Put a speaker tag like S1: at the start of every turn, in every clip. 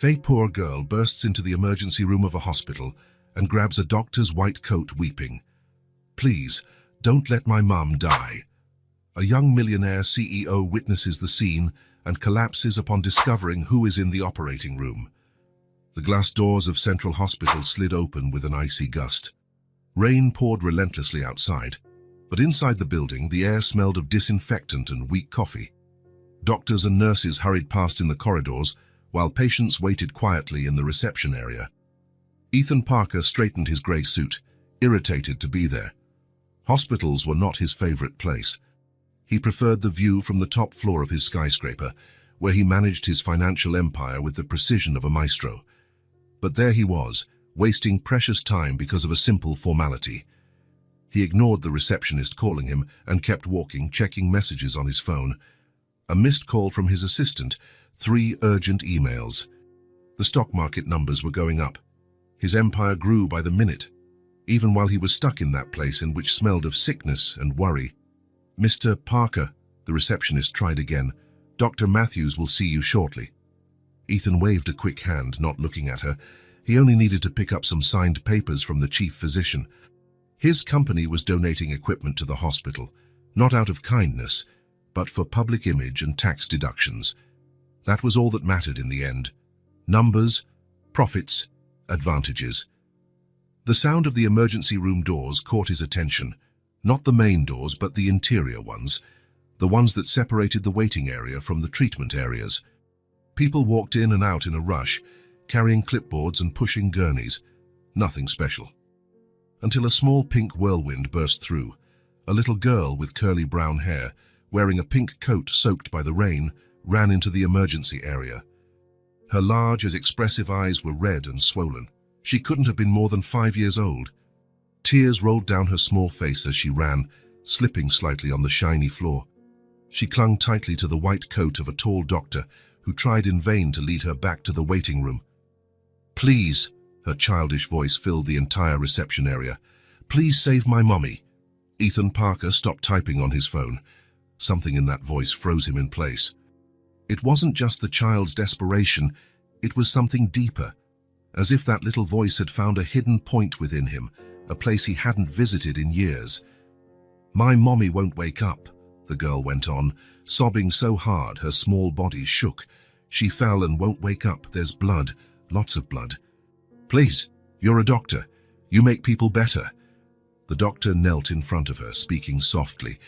S1: A poor girl bursts into the emergency room of a hospital and grabs a doctor's white coat weeping. "Please, don't let my mum die." A young millionaire CEO witnesses the scene and collapses upon discovering who is in the operating room. The glass doors of Central Hospital slid open with an icy gust. Rain poured relentlessly outside, but inside the building the air smelled of disinfectant and weak coffee. Doctors and nurses hurried past in the corridors, while patients waited quietly in the reception area. Ethan Parker straightened his grey suit, irritated to be there. Hospitals were not his favorite place. He preferred the view from the top floor of his skyscraper, where he managed his financial empire with the precision of a maestro. But there he was, wasting precious time because of a simple formality. He ignored the receptionist calling him and kept walking, checking messages on his phone. A missed call from his assistant, 3 urgent emails. The stock market numbers were going up. His empire grew by the minute, even while he was stuck in that place in which smelled of sickness and worry. "Mr. Parker," the receptionist tried again, "Dr. Matthews will see you shortly." Ethan waved a quick hand, not looking at her. He only needed to pick up some signed papers from the chief physician. His company was donating equipment to the hospital, not out of kindness, but for public image and tax deductions. That was all that mattered in the end. Numbers, profits, advantages. The sound of the emergency room doors caught his attention. Not the main doors, but the interior ones, the ones that separated the waiting area from the treatment areas. People walked in and out in a rush, carrying clipboards and pushing gurneys. Nothing special. Until a small pink whirlwind burst through. A little girl with curly brown hair, wearing a pink coat soaked by the rain, ran into the emergency area. Her large and expressive eyes were red and swollen. She couldn't have been more than 5 years old. Tears rolled down her small face as she ran, slipping slightly on the shiny floor. She clung tightly to the white coat of a tall doctor who tried in vain to lead her back to the waiting room. "Please," her childish voice filled the entire reception area. "Please save my mommy." Ethan Parker stopped typing on his phone. Something in that voice froze him in place. It wasn't just the child's desperation, it was something deeper, as if that little voice had found a hidden point within him, a place he hadn't visited in years. "My mommy won't wake up," the girl went on, sobbing so hard her small body shook. "She fell and won't wake up. There's blood, lots of blood. Please, you're a doctor. You make people better." The doctor knelt in front of her, speaking softly.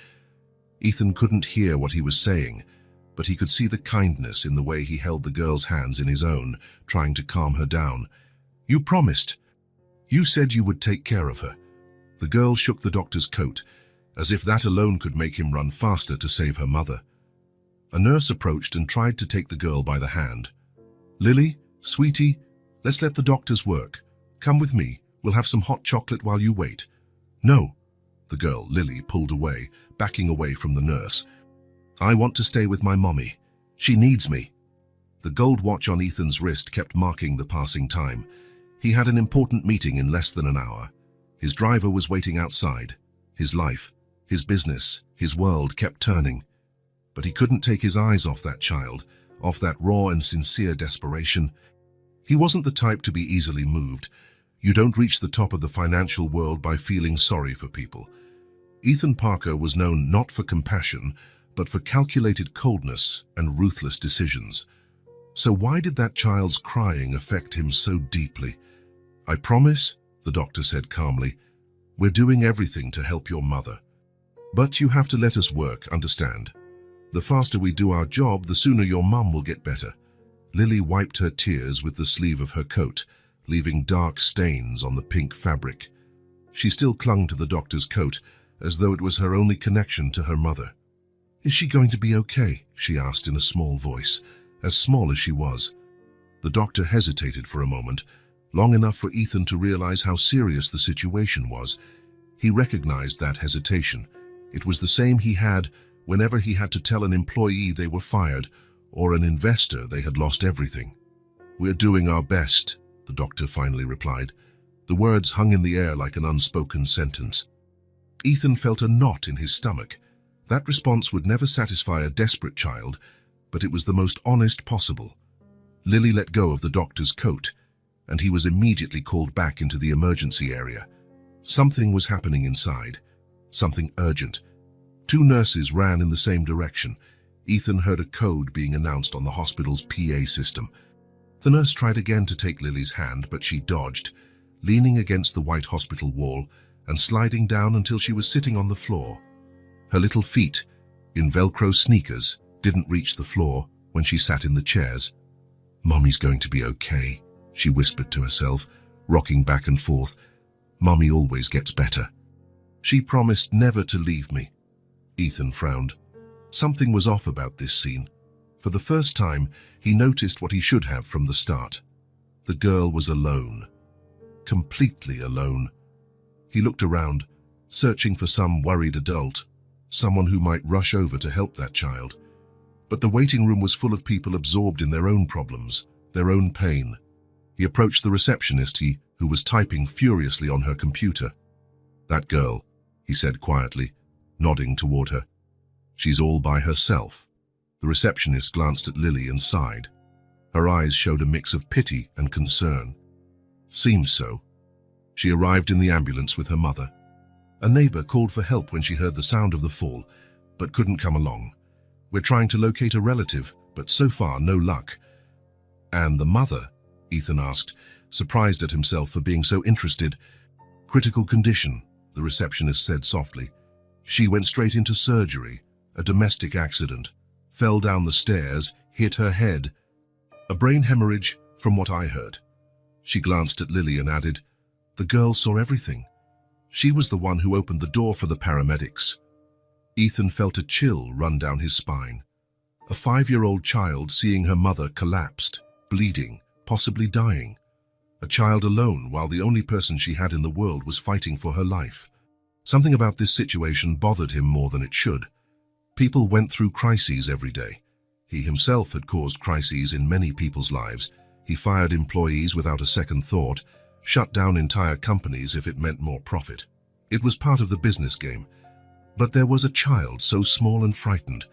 S1: Ethan couldn't hear what he was saying, but he could see the kindness in the way he held the girl's hands in his own, trying to calm her down. "You promised. You said you would take care of her." The girl shook the doctor's coat, as if that alone could make him run faster to save her mother. A nurse approached and tried to take the girl by the hand. "Lily, sweetie, let's let the doctors work. Come with me. We'll have some hot chocolate while you wait." "No." The girl, Lily, pulled away, backing away from the nurse. "I want to stay with my mommy. She needs me." The gold watch on Ethan's wrist kept marking the passing time. He had an important meeting in less than an hour. His driver was waiting outside. His life, his business, his world kept turning. But he couldn't take his eyes off that child, off that raw and sincere desperation. He wasn't the type to be easily moved. You don't reach the top of the financial world by feeling sorry for people. Ethan Parker was known not for compassion, but for calculated coldness and ruthless decisions. So why did that child's crying affect him so deeply? "I promise," the doctor said calmly, "we're doing everything to help your mother. But you have to let us work, understand? The faster we do our job, the sooner your mum will get better." Lily wiped her tears with the sleeve of her coat, leaving dark stains on the pink fabric. She still clung to the doctor's coat, as though it was her only connection to her mother. "Is she going to be okay?" she asked in a small voice, as small as she was. The doctor hesitated for a moment, long enough for Ethan to realize how serious the situation was. He recognized that hesitation. It was the same he had whenever he had to tell an employee they were fired, or an investor they had lost everything. "We're doing our best," the doctor finally replied. The words hung in the air like an unspoken sentence. Ethan felt a knot in his stomach. That response would never satisfy a desperate child, but it was the most honest possible. Lily let go of the doctor's coat, and he was immediately called back into the emergency area. Something was happening inside, something urgent. Two nurses ran in the same direction. Ethan heard a code being announced on the hospital's PA system. The nurse tried again to take Lily's hand, but she dodged, leaning against the white hospital wall and sliding down until she was sitting on the floor. Her little feet, in Velcro sneakers, didn't reach the floor when she sat in the chairs. "Mommy's going to be okay," she whispered to herself, rocking back and forth. "Mommy always gets better. She promised never to leave me." Ethan frowned. Something was off about this scene. For the first time, he noticed what he should have from the start. The girl was alone. Completely alone. He looked around, searching for some worried adult, someone who might rush over to help that child. But the waiting room was full of people absorbed in their own problems, their own pain. He approached the receptionist, who was typing furiously on her computer. "That girl," he said quietly, nodding toward her. "She's all by herself." The receptionist glanced at Lily and sighed. Her eyes showed a mix of pity and concern. "Seems so." She arrived in the ambulance with her mother. A neighbor called for help when she heard the sound of the fall, but couldn't come along. "We're trying to locate a relative, but so far no luck." "And the mother?" Ethan asked, surprised at himself for being so interested. "Critical condition," the receptionist said softly. "She went straight into surgery, a domestic accident, fell down the stairs, hit her head. A brain hemorrhage, from what I heard." She glanced at Lily and added, "The girl saw everything. She was the one who opened the door for the paramedics." Ethan felt a chill run down his spine. A 5-year-old child seeing her mother collapsed, bleeding, possibly dying. A child alone while the only person she had in the world was fighting for her life. Something about this situation bothered him more than it should. People went through crises every day. He himself had caused crises in many people's lives. He fired employees without a second thought, shut down entire companies if it meant more profit. It was part of the business game. But there was a child so small and frightened.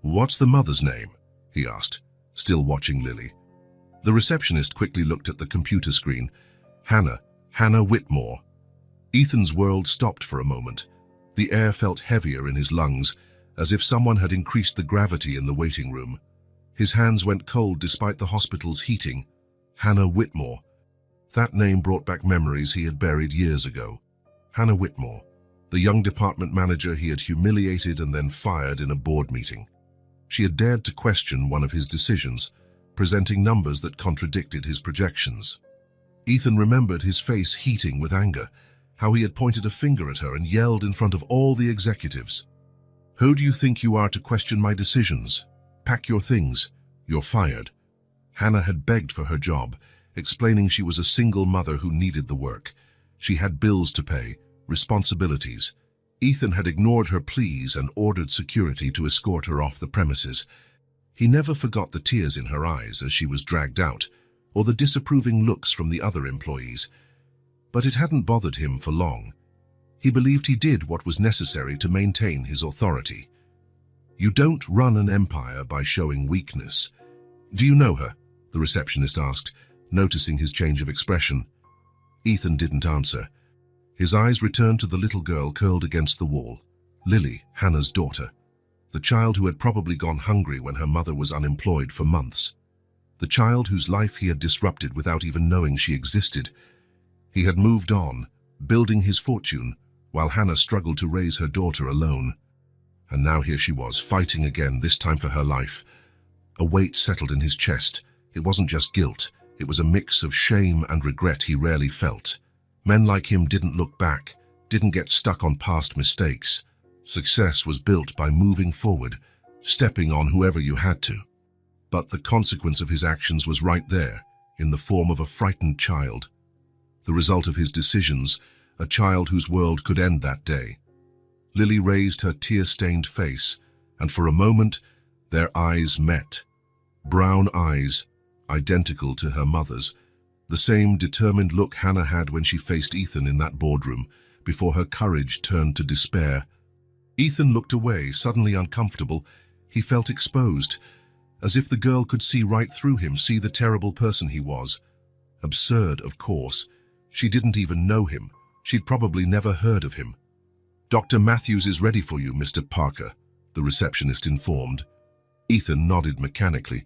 S1: "What's the mother's name?" he asked, still watching Lily. The receptionist quickly looked at the computer screen. Hannah Whitmore." Ethan's world stopped for a moment. The air felt heavier in his lungs, as if someone had increased the gravity in the waiting room. His hands went cold despite the hospital's heating. Hannah Whitmore. That name brought back memories he had buried years ago. Hannah Whitmore, the young department manager he had humiliated and then fired in a board meeting. She had dared to question one of his decisions, presenting numbers that contradicted his projections. Ethan remembered his face heating with anger, how he had pointed a finger at her and yelled in front of all the executives. "Who do you think you are to question my decisions? Pack your things. You're fired." Hannah had begged for her job, explaining she was a single mother who needed the work. She had bills to pay, responsibilities. Ethan had ignored her pleas and ordered security to escort her off the premises. He never forgot the tears in her eyes as she was dragged out, or the disapproving looks from the other employees. But it hadn't bothered him for long. He believed he did what was necessary to maintain his authority. "You don't run an empire by showing weakness." "Do you know her?" the receptionist asked, noticing his change of expression. Ethan didn't answer. His eyes returned to the little girl curled against the wall, Lily, Hannah's daughter, the child who had probably gone hungry when her mother was unemployed for months, the child whose life he had disrupted without even knowing she existed. He had moved on, building his fortune, while Hannah struggled to raise her daughter alone. And now here she was, fighting again, this time for her life. A weight settled in his chest. It wasn't just guilt, it was a mix of shame and regret he rarely felt. Men like him didn't look back, didn't get stuck on past mistakes. Success was built by moving forward, stepping on whoever you had to. But the consequence of his actions was right there, in the form of a frightened child. The result of his decisions, a child whose world could end that day. Lily raised her tear-stained face, and for a moment, their eyes met. Brown eyes, identical to her mother's, the same determined look Hannah had when she faced Ethan in that boardroom, before her courage turned to despair. Ethan looked away, suddenly uncomfortable. He felt exposed. as if the girl could see right through him, see the terrible person he was. Absurd, of course. She didn't even know him. She'd probably never heard of him. "Dr. Matthews is ready for you, Mr. Parker," the receptionist informed. Ethan nodded mechanically.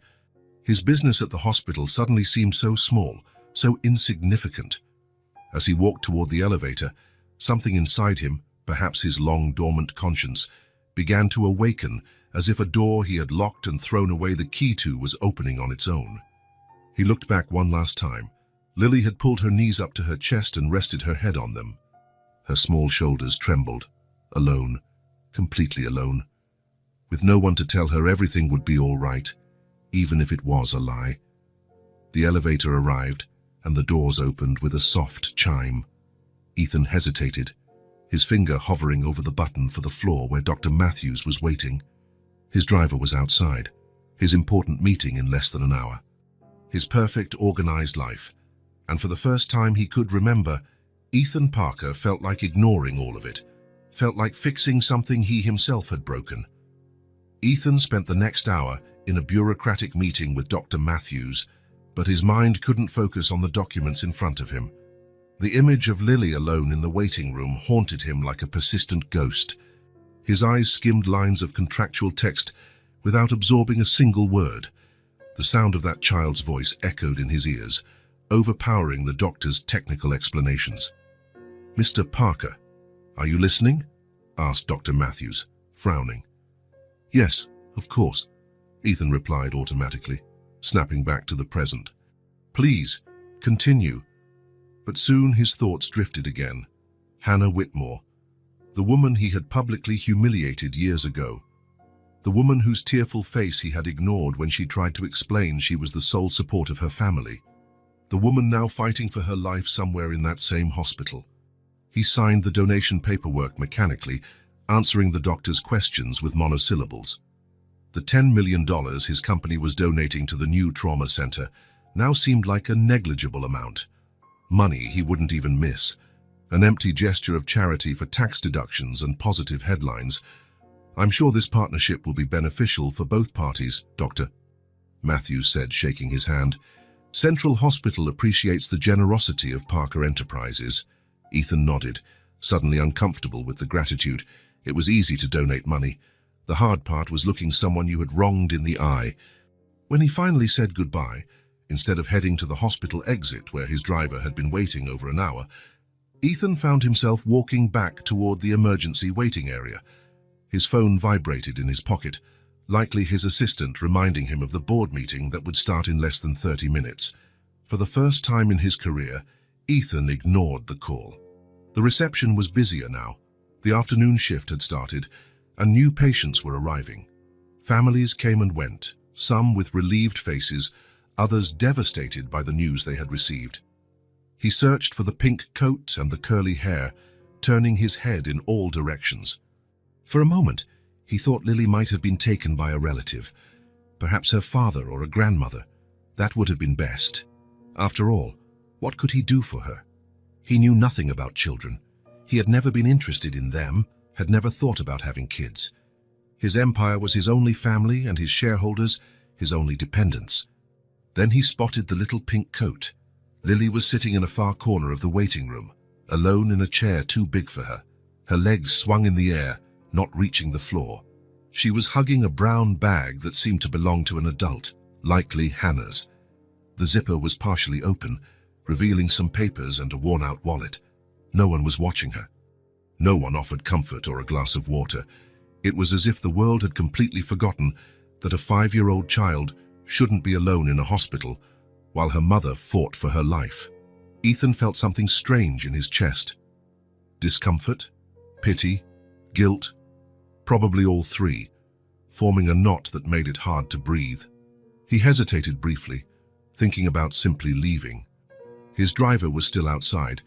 S1: His business at the hospital suddenly seemed so small, so insignificant. As he walked toward the elevator, something inside him, perhaps his long-dormant conscience, began to awaken, as if a door he had locked and thrown away the key to was opening on its own. He looked back one last time. Lily had pulled her knees up to her chest and rested her head on them. Her small shoulders trembled. Alone, completely alone. With no one to tell her everything would be all right, even if it was a lie. The elevator arrived, and the doors opened with a soft chime. Ethan hesitated, his finger hovering over the button for the floor where Dr. Matthews was waiting. His driver was outside, his important meeting in less than an hour. His perfect, organized life. And for the first time he could remember, Ethan Parker felt like ignoring all of it, felt like fixing something he himself had broken. Ethan spent the next hour in a bureaucratic meeting with Dr. Matthews, but his mind couldn't focus on the documents in front of him. The image of Lily alone in the waiting room haunted him like a persistent ghost. His eyes skimmed lines of contractual text without absorbing a single word. The sound of that child's voice echoed in his ears, overpowering the doctor's technical explanations. "Mr. Parker, are you listening?" asked Dr. Matthews, frowning. "Yes, of course," Ethan replied automatically, snapping back to the present. "Please, continue." But soon his thoughts drifted again. Hannah Whitmore, the woman he had publicly humiliated years ago. The woman whose tearful face he had ignored when she tried to explain she was the sole support of her family. The woman now fighting for her life somewhere in that same hospital. He signed the donation paperwork mechanically, answering the doctor's questions with monosyllables. The $10 million his company was donating to the new trauma center now seemed like a negligible amount. Money he wouldn't even miss. An empty gesture of charity for tax deductions and positive headlines. "I'm sure this partnership will be beneficial for both parties, Doctor," Matthews said, shaking his hand. "Central Hospital appreciates the generosity of Parker Enterprises." Ethan nodded, suddenly uncomfortable with the gratitude. It was easy to donate money. The hard part was looking someone you had wronged in the eye. When he finally said goodbye, instead of heading to the hospital exit where his driver had been waiting over an hour, Ethan found himself walking back toward the emergency waiting area. His phone vibrated in his pocket, likely his assistant reminding him of the board meeting that would start in less than 30 minutes. For the first time in his career, Ethan ignored the call. The reception was busier now. The afternoon shift had started, and new patients were arriving. Families came and went, some with relieved faces, others devastated by the news they had received. He searched for the pink coat and the curly hair, turning his head in all directions. For a moment, he thought Lily might have been taken by a relative, perhaps her father or a grandmother. That would have been best. After all, what could he do for her? He knew nothing about children. He had never been interested in them, had never thought about having kids. His empire was his only family and his shareholders, his only dependents. Then he spotted the little pink coat. Lily was sitting in a far corner of the waiting room, alone in a chair too big for her. Her legs swung in the air, not reaching the floor. She was hugging a brown bag that seemed to belong to an adult, likely Hannah's. The zipper was partially open, revealing some papers and a worn-out wallet. No one was watching her. No one offered comfort or a glass of water. It was as if the world had completely forgotten that a 5-year-old child shouldn't be alone in a hospital while her mother fought for her life. Ethan felt something strange in his chest. Discomfort, pity, guilt, probably all three, forming a knot that made it hard to breathe. He hesitated briefly, thinking about simply leaving. His driver was still outside.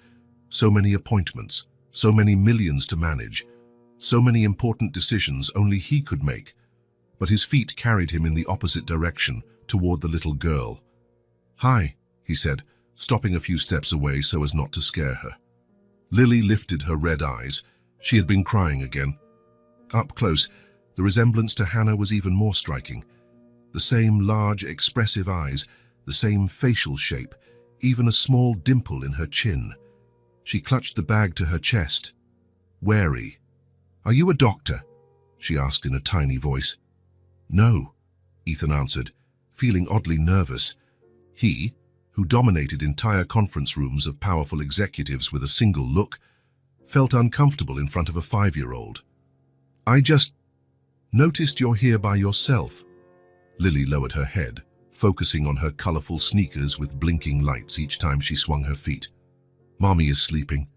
S1: So many appointments, so many millions to manage, so many important decisions only he could make. But his feet carried him in the opposite direction, toward the little girl. "Hi," he said, stopping a few steps away so as not to scare her. Lily lifted her red eyes. She had been crying again. Up close, the resemblance to Hannah was even more striking. The same large, expressive eyes, the same facial shape, even a small dimple in her chin. She clutched the bag to her chest. Wary. "Are you a doctor?" she asked in a tiny voice. "No," Ethan answered, feeling oddly nervous. He, who dominated entire conference rooms of powerful executives with a single look, felt uncomfortable in front of a 5-year-old. "I just noticed you're here by yourself." Lily lowered her head, focusing on her colorful sneakers with blinking lights each time she swung her feet. "Mommy is sleeping.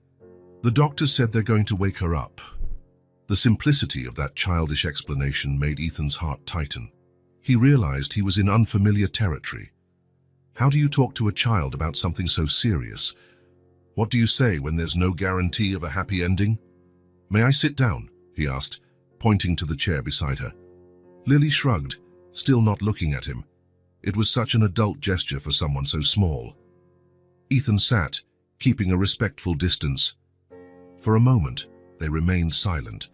S1: The doctors said they're going to wake her up." The simplicity of that childish explanation made Ethan's heart tighten. He realized he was in unfamiliar territory. How do you talk to a child about something so serious? What do you say when there's no guarantee of a happy ending? "May I sit down?" he asked, pointing to the chair beside her. Lily shrugged, still not looking at him. It was such an adult gesture for someone so small. Ethan sat, keeping a respectful distance. For a moment, they remained silent.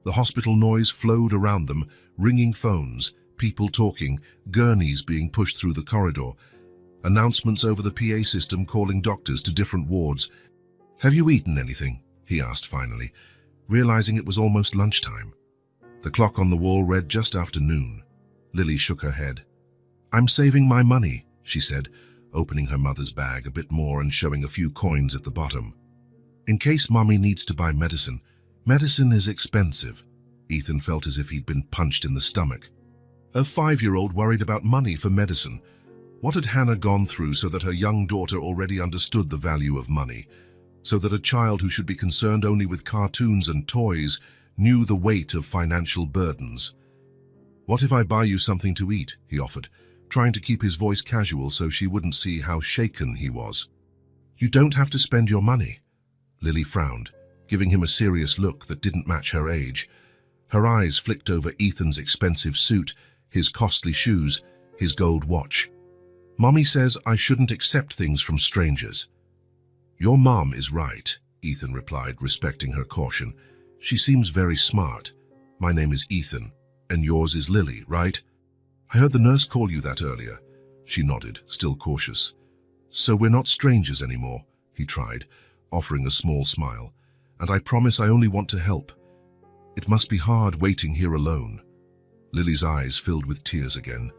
S1: The hospital noise flowed around them, ringing phones, people talking, gurneys being pushed through the corridor, announcements over the PA system calling doctors to different wards. "Have you eaten anything?" he asked finally, realizing it was almost lunchtime. The clock on the wall read just after noon. Lily shook her head. "I'm saving my money," she said, opening her mother's bag a bit more and showing a few coins at the bottom. "In case Mommy needs to buy medicine. Medicine is expensive." Ethan felt as if he'd been punched in the stomach. A 5-year-old worried about money for medicine. What had Hannah gone through so that her young daughter already understood the value of money? So that a child who should be concerned only with cartoons and toys knew the weight of financial burdens? "What if I buy you something to eat?" he offered, trying to keep his voice casual so she wouldn't see how shaken he was. "You don't have to spend your money." Lily frowned, giving him a serious look that didn't match her age. Her eyes flicked over Ethan's expensive suit, his costly shoes, his gold watch. "Mommy says I shouldn't accept things from strangers." "Your mom is right," Ethan replied, respecting her caution. "She seems very smart. My name is Ethan, and yours is Lily, right? I heard the nurse call you that earlier." She nodded, still cautious. "So we're not strangers anymore," he tried, offering a small smile. "And I promise I only want to help. It must be hard waiting here alone." Lily's eyes filled with tears again.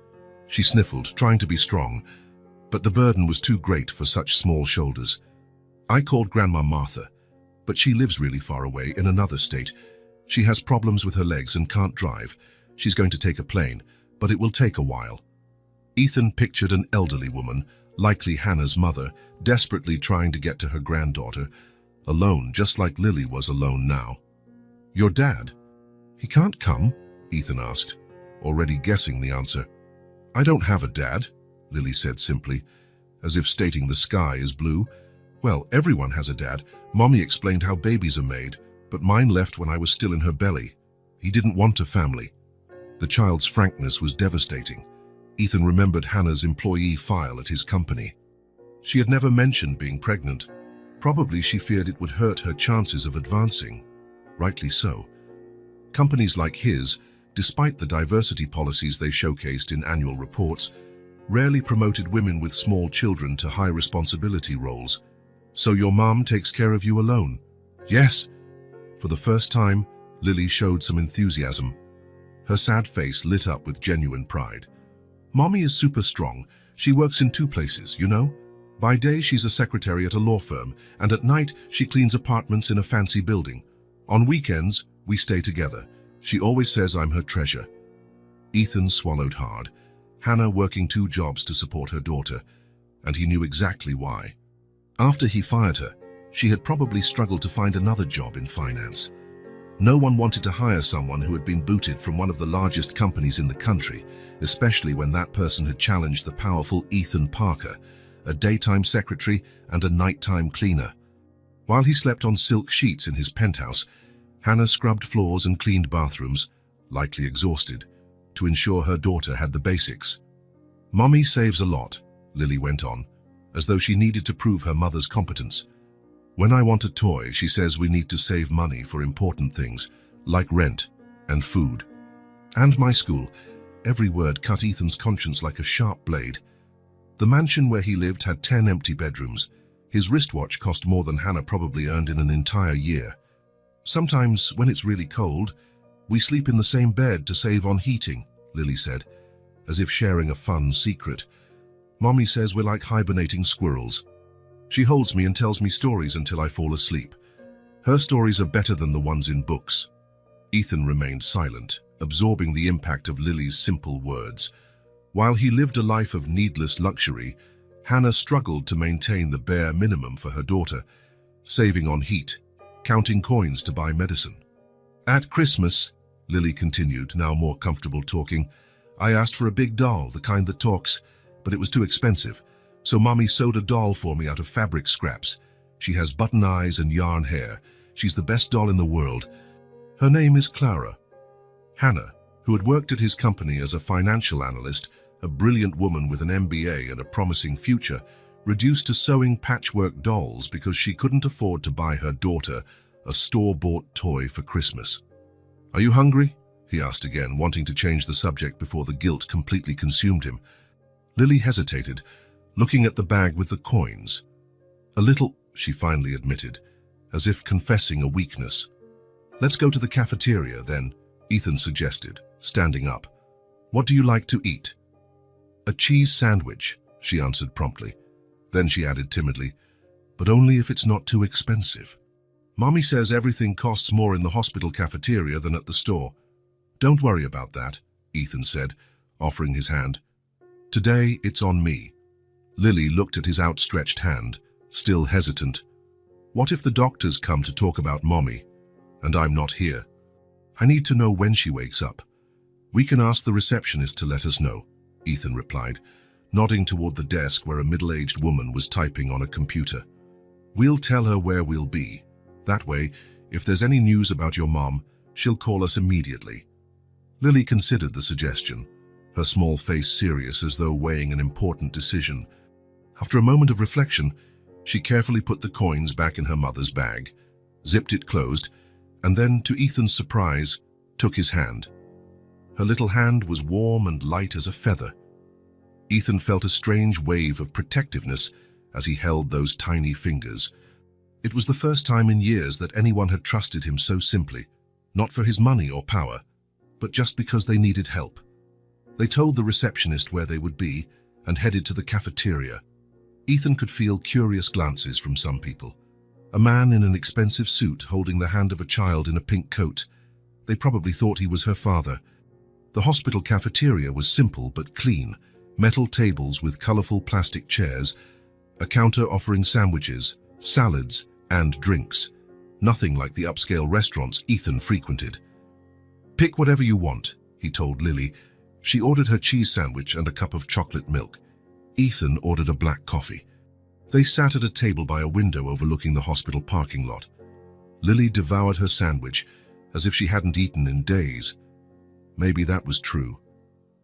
S1: She sniffled, trying to be strong, but the burden was too great for such small shoulders. "I called Grandma Martha, but she lives really far away in another state. She has problems with her legs and can't drive. She's going to take a plane, but it will take a while." Ethan pictured an elderly woman, likely Hannah's mother, desperately trying to get to her granddaughter, alone just like Lily was alone now. "Your dad? He can't come?" Ethan asked, already guessing the answer. "I don't have a dad," Lily said simply, as if stating the sky is blue. "Well, everyone has a dad. Mommy explained how babies are made, but mine left when I was still in her belly. He didn't want a family." The child's frankness was devastating. Ethan remembered Hannah's employee file at his company. She had never mentioned being pregnant. Probably she feared it would hurt her chances of advancing. Rightly so. Companies like his, despite the diversity policies they showcased in annual reports, rarely promoted women with small children to high responsibility roles. "So your mom takes care of you alone?" "Yes." For the first time, Lily showed some enthusiasm. Her sad face lit up with genuine pride. "Mommy is super strong. She works in 2 places, you know? By day, she's a secretary at a law firm, and at night, she cleans apartments in a fancy building. On weekends, we stay together. She always says I'm her treasure." Ethan swallowed hard. Hannah working 2 jobs to support her daughter, and he knew exactly why. After he fired her, she had probably struggled to find another job in finance. No one wanted to hire someone who had been booted from one of the largest companies in the country, especially when that person had challenged the powerful Ethan Parker, a daytime secretary and a nighttime cleaner. While he slept on silk sheets in his penthouse, Hannah scrubbed floors and cleaned bathrooms, likely exhausted, to ensure her daughter had the basics. "Mommy saves a lot," Lily went on, as though she needed to prove her mother's competence. "When I want a toy, she says we need to save money for important things, like rent and food. And my school. Every word cut Ethan's conscience like a sharp blade. The mansion where he lived had 10 empty bedrooms. His wristwatch cost more than Hannah probably earned in an entire year. Sometimes, when it's really cold, we sleep in the same bed to save on heating, Lily said, as if sharing a fun secret. Mommy says we're like hibernating squirrels. She holds me and tells me stories until I fall asleep. Her stories are better than the ones in books. Ethan remained silent, absorbing the impact of Lily's simple words. While he lived a life of needless luxury, Hannah struggled to maintain the bare minimum for her daughter, saving on heat, counting coins to buy medicine. At Christmas, Lily continued, now more comfortable talking, I asked for a big doll, the kind that talks, but it was too expensive, so Mommy sewed a doll for me out of fabric scraps. She has button eyes and yarn hair. She's the best doll in the world. Her name is Clara. Hannah, who had worked at his company as a financial analyst, a brilliant woman with an MBA and a promising future, reduced to sewing patchwork dolls because she couldn't afford to buy her daughter a store-bought toy for Christmas. Are you hungry? He asked again, wanting to change the subject before the guilt completely consumed him. Lily hesitated, looking at the bag with the coins. A little, she finally admitted, as if confessing a weakness. Let's go to the cafeteria, then, Ethan suggested, standing up. What do you like to eat? A cheese sandwich, she answered promptly. Then she added timidly, but only if it's not too expensive. Mommy says everything costs more in the hospital cafeteria than at the store. Don't worry about that, Ethan said, offering his hand. Today, it's on me. Lily looked at his outstretched hand, still hesitant. What if the doctors come to talk about Mommy, and I'm not here? I need to know when she wakes up. We can ask the receptionist to let us know, Ethan replied, nodding toward the desk where a middle-aged woman was typing on a computer. We'll tell her where we'll be. That way, if there's any news about your mom, she'll call us immediately. Lily considered the suggestion, her small face serious as though weighing an important decision. After a moment of reflection, she carefully put the coins back in her mother's bag, zipped it closed, and then, to Ethan's surprise, took his hand. Her little hand was warm and light as a feather. Ethan felt a strange wave of protectiveness as he held those tiny fingers. It was the first time in years that anyone had trusted him so simply, not for his money or power, but just because they needed help. They told the receptionist where they would be and headed to the cafeteria. Ethan could feel curious glances from some people. A man in an expensive suit holding the hand of a child in a pink coat. They probably thought he was her father. The hospital cafeteria was simple but clean, metal tables with colorful plastic chairs, a counter offering sandwiches, salads, and drinks. Nothing like the upscale restaurants Ethan frequented. Pick whatever you want, he told Lily. She ordered her cheese sandwich and a cup of chocolate milk. Ethan ordered a black coffee. They sat at a table by a window overlooking the hospital parking lot. Lily devoured her sandwich as if she hadn't eaten in days. Maybe that was true.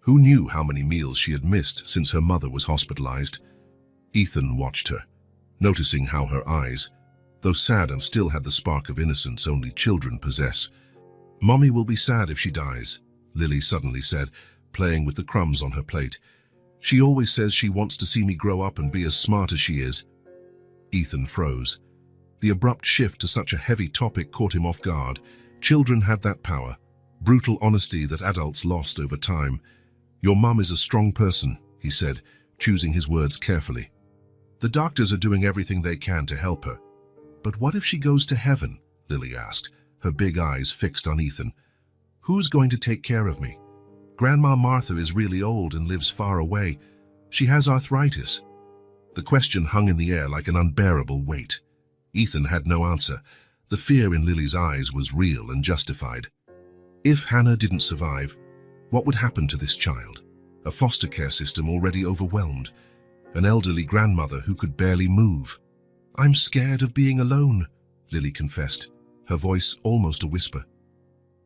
S1: Who knew how many meals she had missed since her mother was hospitalized? Ethan watched her, noticing how her eyes, though sad and still had the spark of innocence only children possess. Mommy will be sad if she dies, Lily suddenly said, playing with the crumbs on her plate. She always says she wants to see me grow up and be as smart as she is. Ethan froze. The abrupt shift to such a heavy topic caught him off guard. Children had that power, brutal honesty that adults lost over time. Your mum is a strong person, he said, choosing his words carefully. The doctors are doing everything they can to help her. But what if she goes to heaven? Lily asked, her big eyes fixed on Ethan. Who's going to take care of me? Grandma Martha is really old and lives far away. She has arthritis. The question hung in the air like an unbearable weight. Ethan had no answer. The fear in Lily's eyes was real and justified. If Hannah didn't survive, what would happen to this child? A foster care system already overwhelmed. An elderly grandmother who could barely move. I'm scared of being alone, Lily confessed, her voice almost a whisper.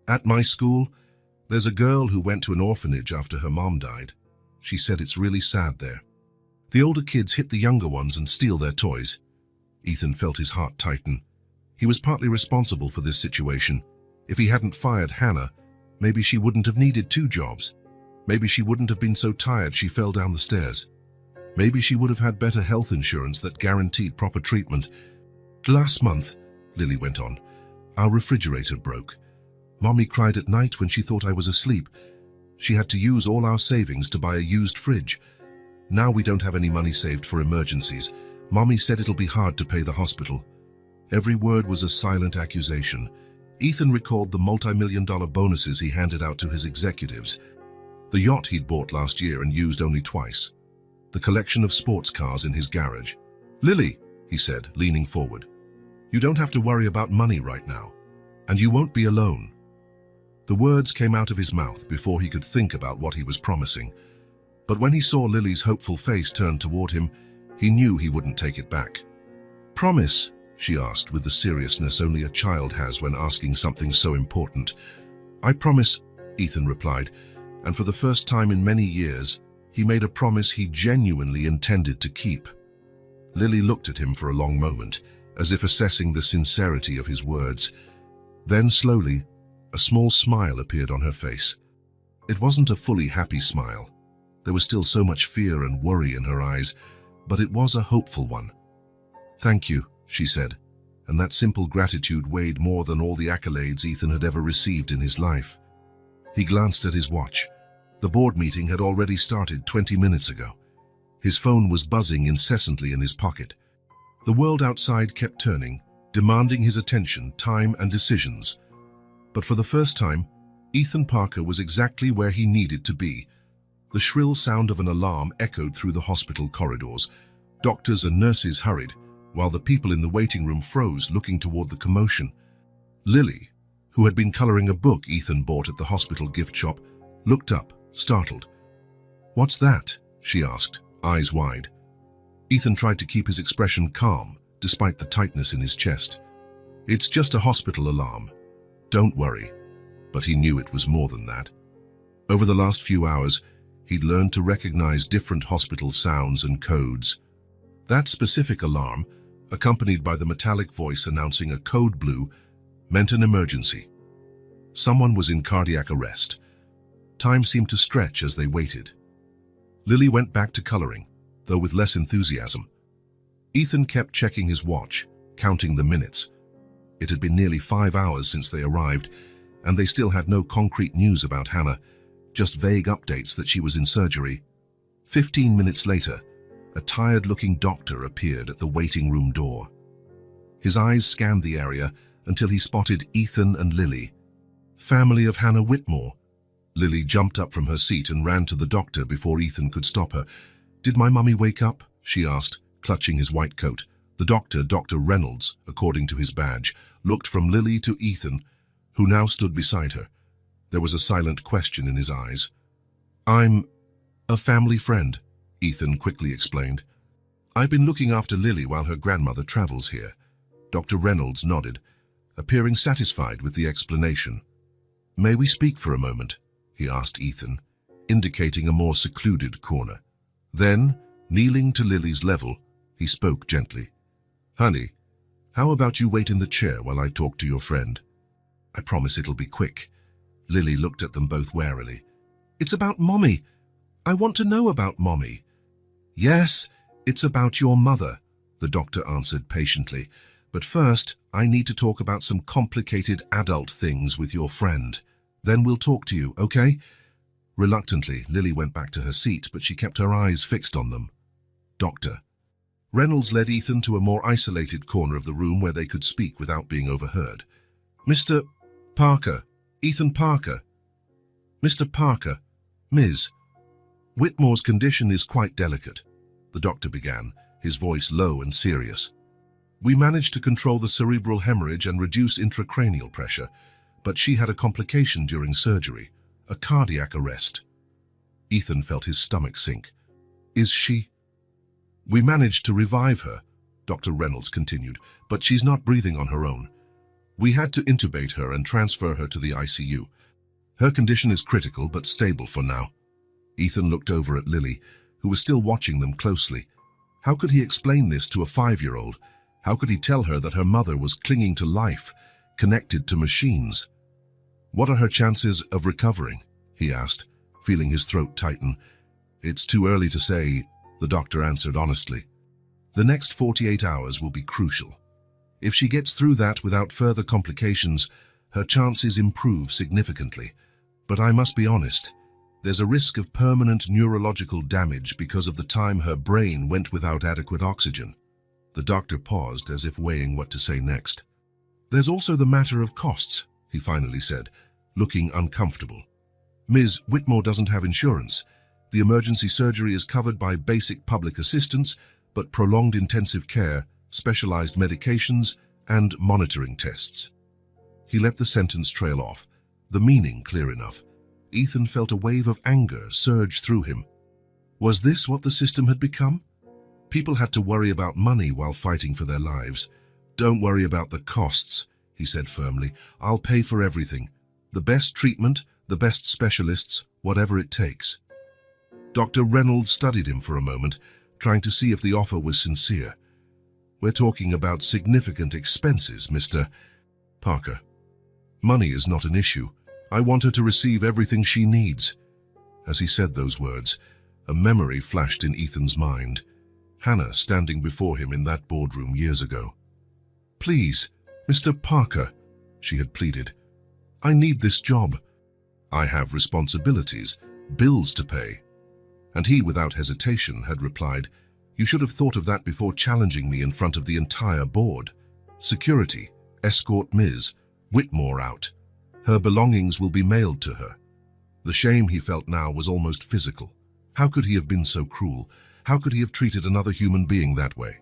S1: At my school, there's a girl who went to an orphanage after her mom died. She said it's really sad there. The older kids hit the younger ones and steal their toys. Ethan felt his heart tighten. He was partly responsible for this situation. If he hadn't fired Hannah, maybe she wouldn't have needed 2 jobs. Maybe she wouldn't have been so tired she fell down the stairs. Maybe she would have had better health insurance that guaranteed proper treatment. Last month, Lily went on, our refrigerator broke. Mommy cried at night when she thought I was asleep. She had to use all our savings to buy a used fridge. Now we don't have any money saved for emergencies. Mommy said it'll be hard to pay the hospital. Every word was a silent accusation. Ethan recalled the multi-million-dollar bonuses he handed out to his executives, the yacht he'd bought last year and used only twice, the collection of sports cars in his garage. Lily, he said, leaning forward, you don't have to worry about money right now, and you won't be alone. The words came out of his mouth before he could think about what he was promising, but when he saw Lily's hopeful face turned toward him, he knew he wouldn't take it back. Promise, she asked with the seriousness only a child has when asking something so important. I promise, Ethan replied, and for the first time in many years, he made a promise he genuinely intended to keep. Lily looked at him for a long moment, as if assessing the sincerity of his words. Then slowly, a small smile appeared on her face. It wasn't a fully happy smile. There was still so much fear and worry in her eyes, but it was a hopeful one. Thank you, she said, and that simple gratitude weighed more than all the accolades Ethan had ever received in his life. He glanced at his watch. The board meeting had already started 20 minutes ago. His phone was buzzing incessantly in his pocket. The world outside kept turning, demanding his attention, time, and decisions. But for the first time, Ethan Parker was exactly where he needed to be. The shrill sound of an alarm echoed through the hospital corridors. Doctors and nurses hurried, while the people in the waiting room froze, looking toward the commotion. Lily, who had been coloring a book Ethan bought at the hospital gift shop, looked up, startled. What's that? She asked, eyes wide. Ethan tried to keep his expression calm, despite the tightness in his chest. It's just a hospital alarm. Don't worry. But he knew it was more than that. Over the last few hours, he'd learned to recognize different hospital sounds and codes. That specific alarm, accompanied by the metallic voice announcing a code blue, meant an emergency. Someone was in cardiac arrest. Time seemed to stretch as they waited. Lily went back to coloring, though with less enthusiasm. Ethan kept checking his watch, counting the minutes. It had been nearly 5 hours since they arrived, and they still had no concrete news about Hannah, just vague updates that she was in surgery. 15 minutes later, a tired-looking doctor appeared at the waiting room door. His eyes scanned the area until he spotted Ethan and Lily. Family of Hannah Whitmore. Lily jumped up from her seat and ran to the doctor before Ethan could stop her. Did my mummy wake up? She asked, clutching his white coat. The doctor, Dr. Reynolds, according to his badge, looked from Lily to Ethan, who now stood beside her. There was a silent question in his eyes. I'm a family friend, Ethan quickly explained. I've been looking after Lily while her grandmother travels here. Dr. Reynolds nodded, appearing satisfied with the explanation. May we speak for a moment? He asked Ethan, indicating a more secluded corner. Then, kneeling to Lily's level, he spoke gently. Honey, how about you wait in the chair while I talk to your friend? I promise it'll be quick. Lily looked at them both warily. It's about Mommy. I want to know about Mommy. Yes, it's about your mother, the doctor answered patiently. But first, I need to talk about some complicated adult things with your friend. Then we'll talk to you, okay? Reluctantly, Lily went back to her seat, but she kept her eyes fixed on them. Doctor. Reynolds led Ethan to a more isolated corner of the room where they could speak without being overheard. Mr. Parker. Ethan Parker. Mr. Parker. Ms. Whitmore's condition is quite delicate, the doctor began, his voice low and serious. We managed to control the cerebral hemorrhage and reduce intracranial pressure, but she had a complication during surgery, a cardiac arrest. Ethan felt his stomach sink. Is she? We managed to revive her, Dr. Reynolds continued, but she's not breathing on her own. We had to intubate her and transfer her to the ICU. Her condition is critical but stable for now. Ethan looked over at Lily, who was still watching them closely. How could he explain this to a 5-year-old? How could he tell her that her mother was clinging to life, connected to machines? What are her chances of recovering? He asked, feeling his throat tighten. "It's too early to say," the doctor answered honestly. "The next 48 hours will be crucial. If she gets through that without further complications, her chances improve significantly. But I must be honest, there's a risk of permanent neurological damage because of the time her brain went without adequate oxygen." The doctor paused as if weighing what to say next. "There's also the matter of costs," he finally said, looking uncomfortable. "Ms. Whitmore doesn't have insurance. The emergency surgery is covered by basic public assistance, but prolonged intensive care, specialized medications, and monitoring tests." He let the sentence trail off, the meaning clear enough. Ethan felt a wave of anger surge through him. Was this what the system had become? People had to worry about money while fighting for their lives. "Don't worry about the costs," he said firmly. "I'll pay for everything. The best treatment, the best specialists, whatever it takes." Dr. Reynolds studied him for a moment, trying to see if the offer was sincere. "We're talking about significant expenses, Mr. Parker. Money is not an issue. I want her to receive everything she needs." As he said those words, a memory flashed in Ethan's mind. Hannah standing before him in that boardroom years ago. "Please, Mr. Parker," she had pleaded. "I need this job. I have responsibilities, bills to pay." And he, without hesitation, had replied, "You should have thought of that before challenging me in front of the entire board. Security, escort Ms. Whitmore out. Her belongings will be mailed to her." The shame he felt now was almost physical. How could he have been so cruel? How could he have treated another human being that way?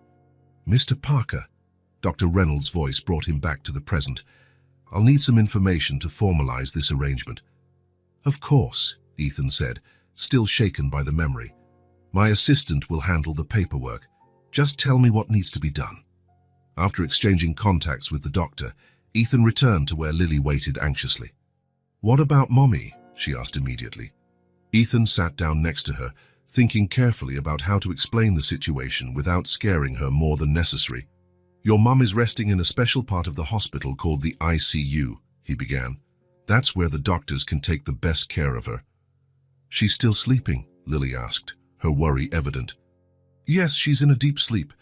S1: "Mr. Parker," Dr. Reynolds' voice brought him back to the present. "I'll need some information to formalize this arrangement." "Of course," Ethan said, still shaken by the memory. "My assistant will handle the paperwork. Just tell me what needs to be done." After exchanging contacts with the doctor, Ethan returned to where Lily waited anxiously. "What about Mommy?" she asked immediately. Ethan sat down next to her, thinking carefully about how to explain the situation without scaring her more than necessary. "Your mum is resting in a special part of the hospital called the ICU," he began. "That's where the doctors can take the best care of her." "She's still sleeping?" Lily asked, her worry evident. "Yes, she's in a deep sleep.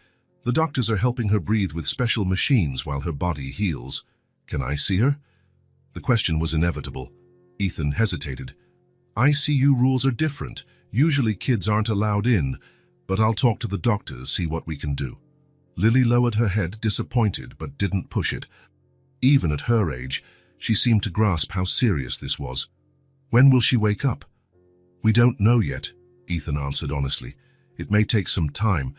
S1: The doctors are helping her breathe with special machines while her body heals. Can I see her?" The question was inevitable. Ethan hesitated. "ICU rules are different. Usually kids aren't allowed in, but I'll talk to the doctors, see what we can do." Lily lowered her head, disappointed, but didn't push it. Even at her age, she seemed to grasp how serious this was. "When will she wake up?" "We don't know yet," Ethan answered honestly. "It may take some time,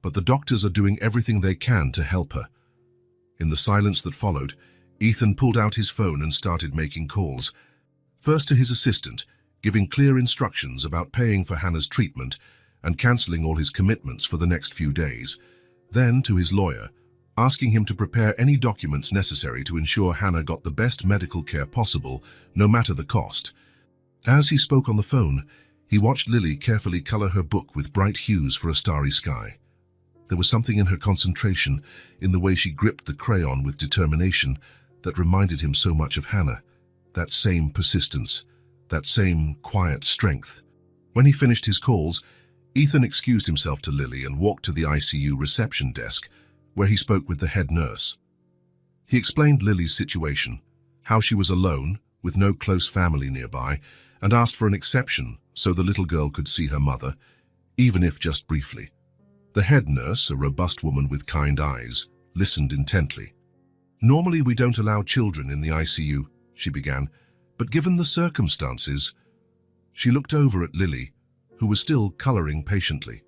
S1: but the doctors are doing everything they can to help her." In the silence that followed, Ethan pulled out his phone and started making calls. First to his assistant, giving clear instructions about paying for Hannah's treatment and cancelling all his commitments for the next few days. Then to his lawyer, asking him to prepare any documents necessary to ensure Hannah got the best medical care possible, no matter the cost. As he spoke on the phone, he watched Lily carefully color her book with bright hues for a starry sky. There was something in her concentration, in the way she gripped the crayon with determination, that reminded him so much of Hannah. That same persistence, that same quiet strength. When he finished his calls, Ethan excused himself to Lily and walked to the ICU reception desk, where he spoke with the head nurse. He explained Lily's situation, how she was alone, with no close family nearby, and asked for an exception so the little girl could see her mother, even if just briefly. The head nurse, a robust woman with kind eyes, listened intently. "Normally we don't allow children in the ICU," she began, "but given the circumstances..." She looked over at Lily, who was still coloring patiently.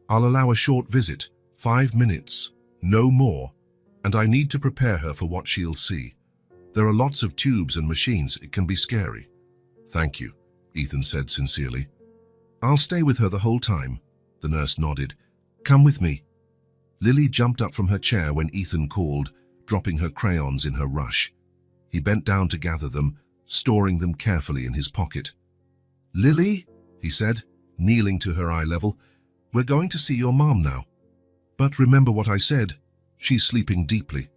S1: "I'll allow a short visit, 5 minutes, no more, and I need to prepare her for what she'll see. There are lots of tubes and machines, it can be scary." "Thank you," Ethan said sincerely. "I'll stay with her the whole time," the nurse nodded. "Come with me." Lily jumped up from her chair when Ethan called, dropping her crayons in her rush. He bent down to gather them, storing them carefully in his pocket. "Lily," he said, kneeling to her eye level, "we're going to see your mom now. But remember what I said, she's sleeping deeply,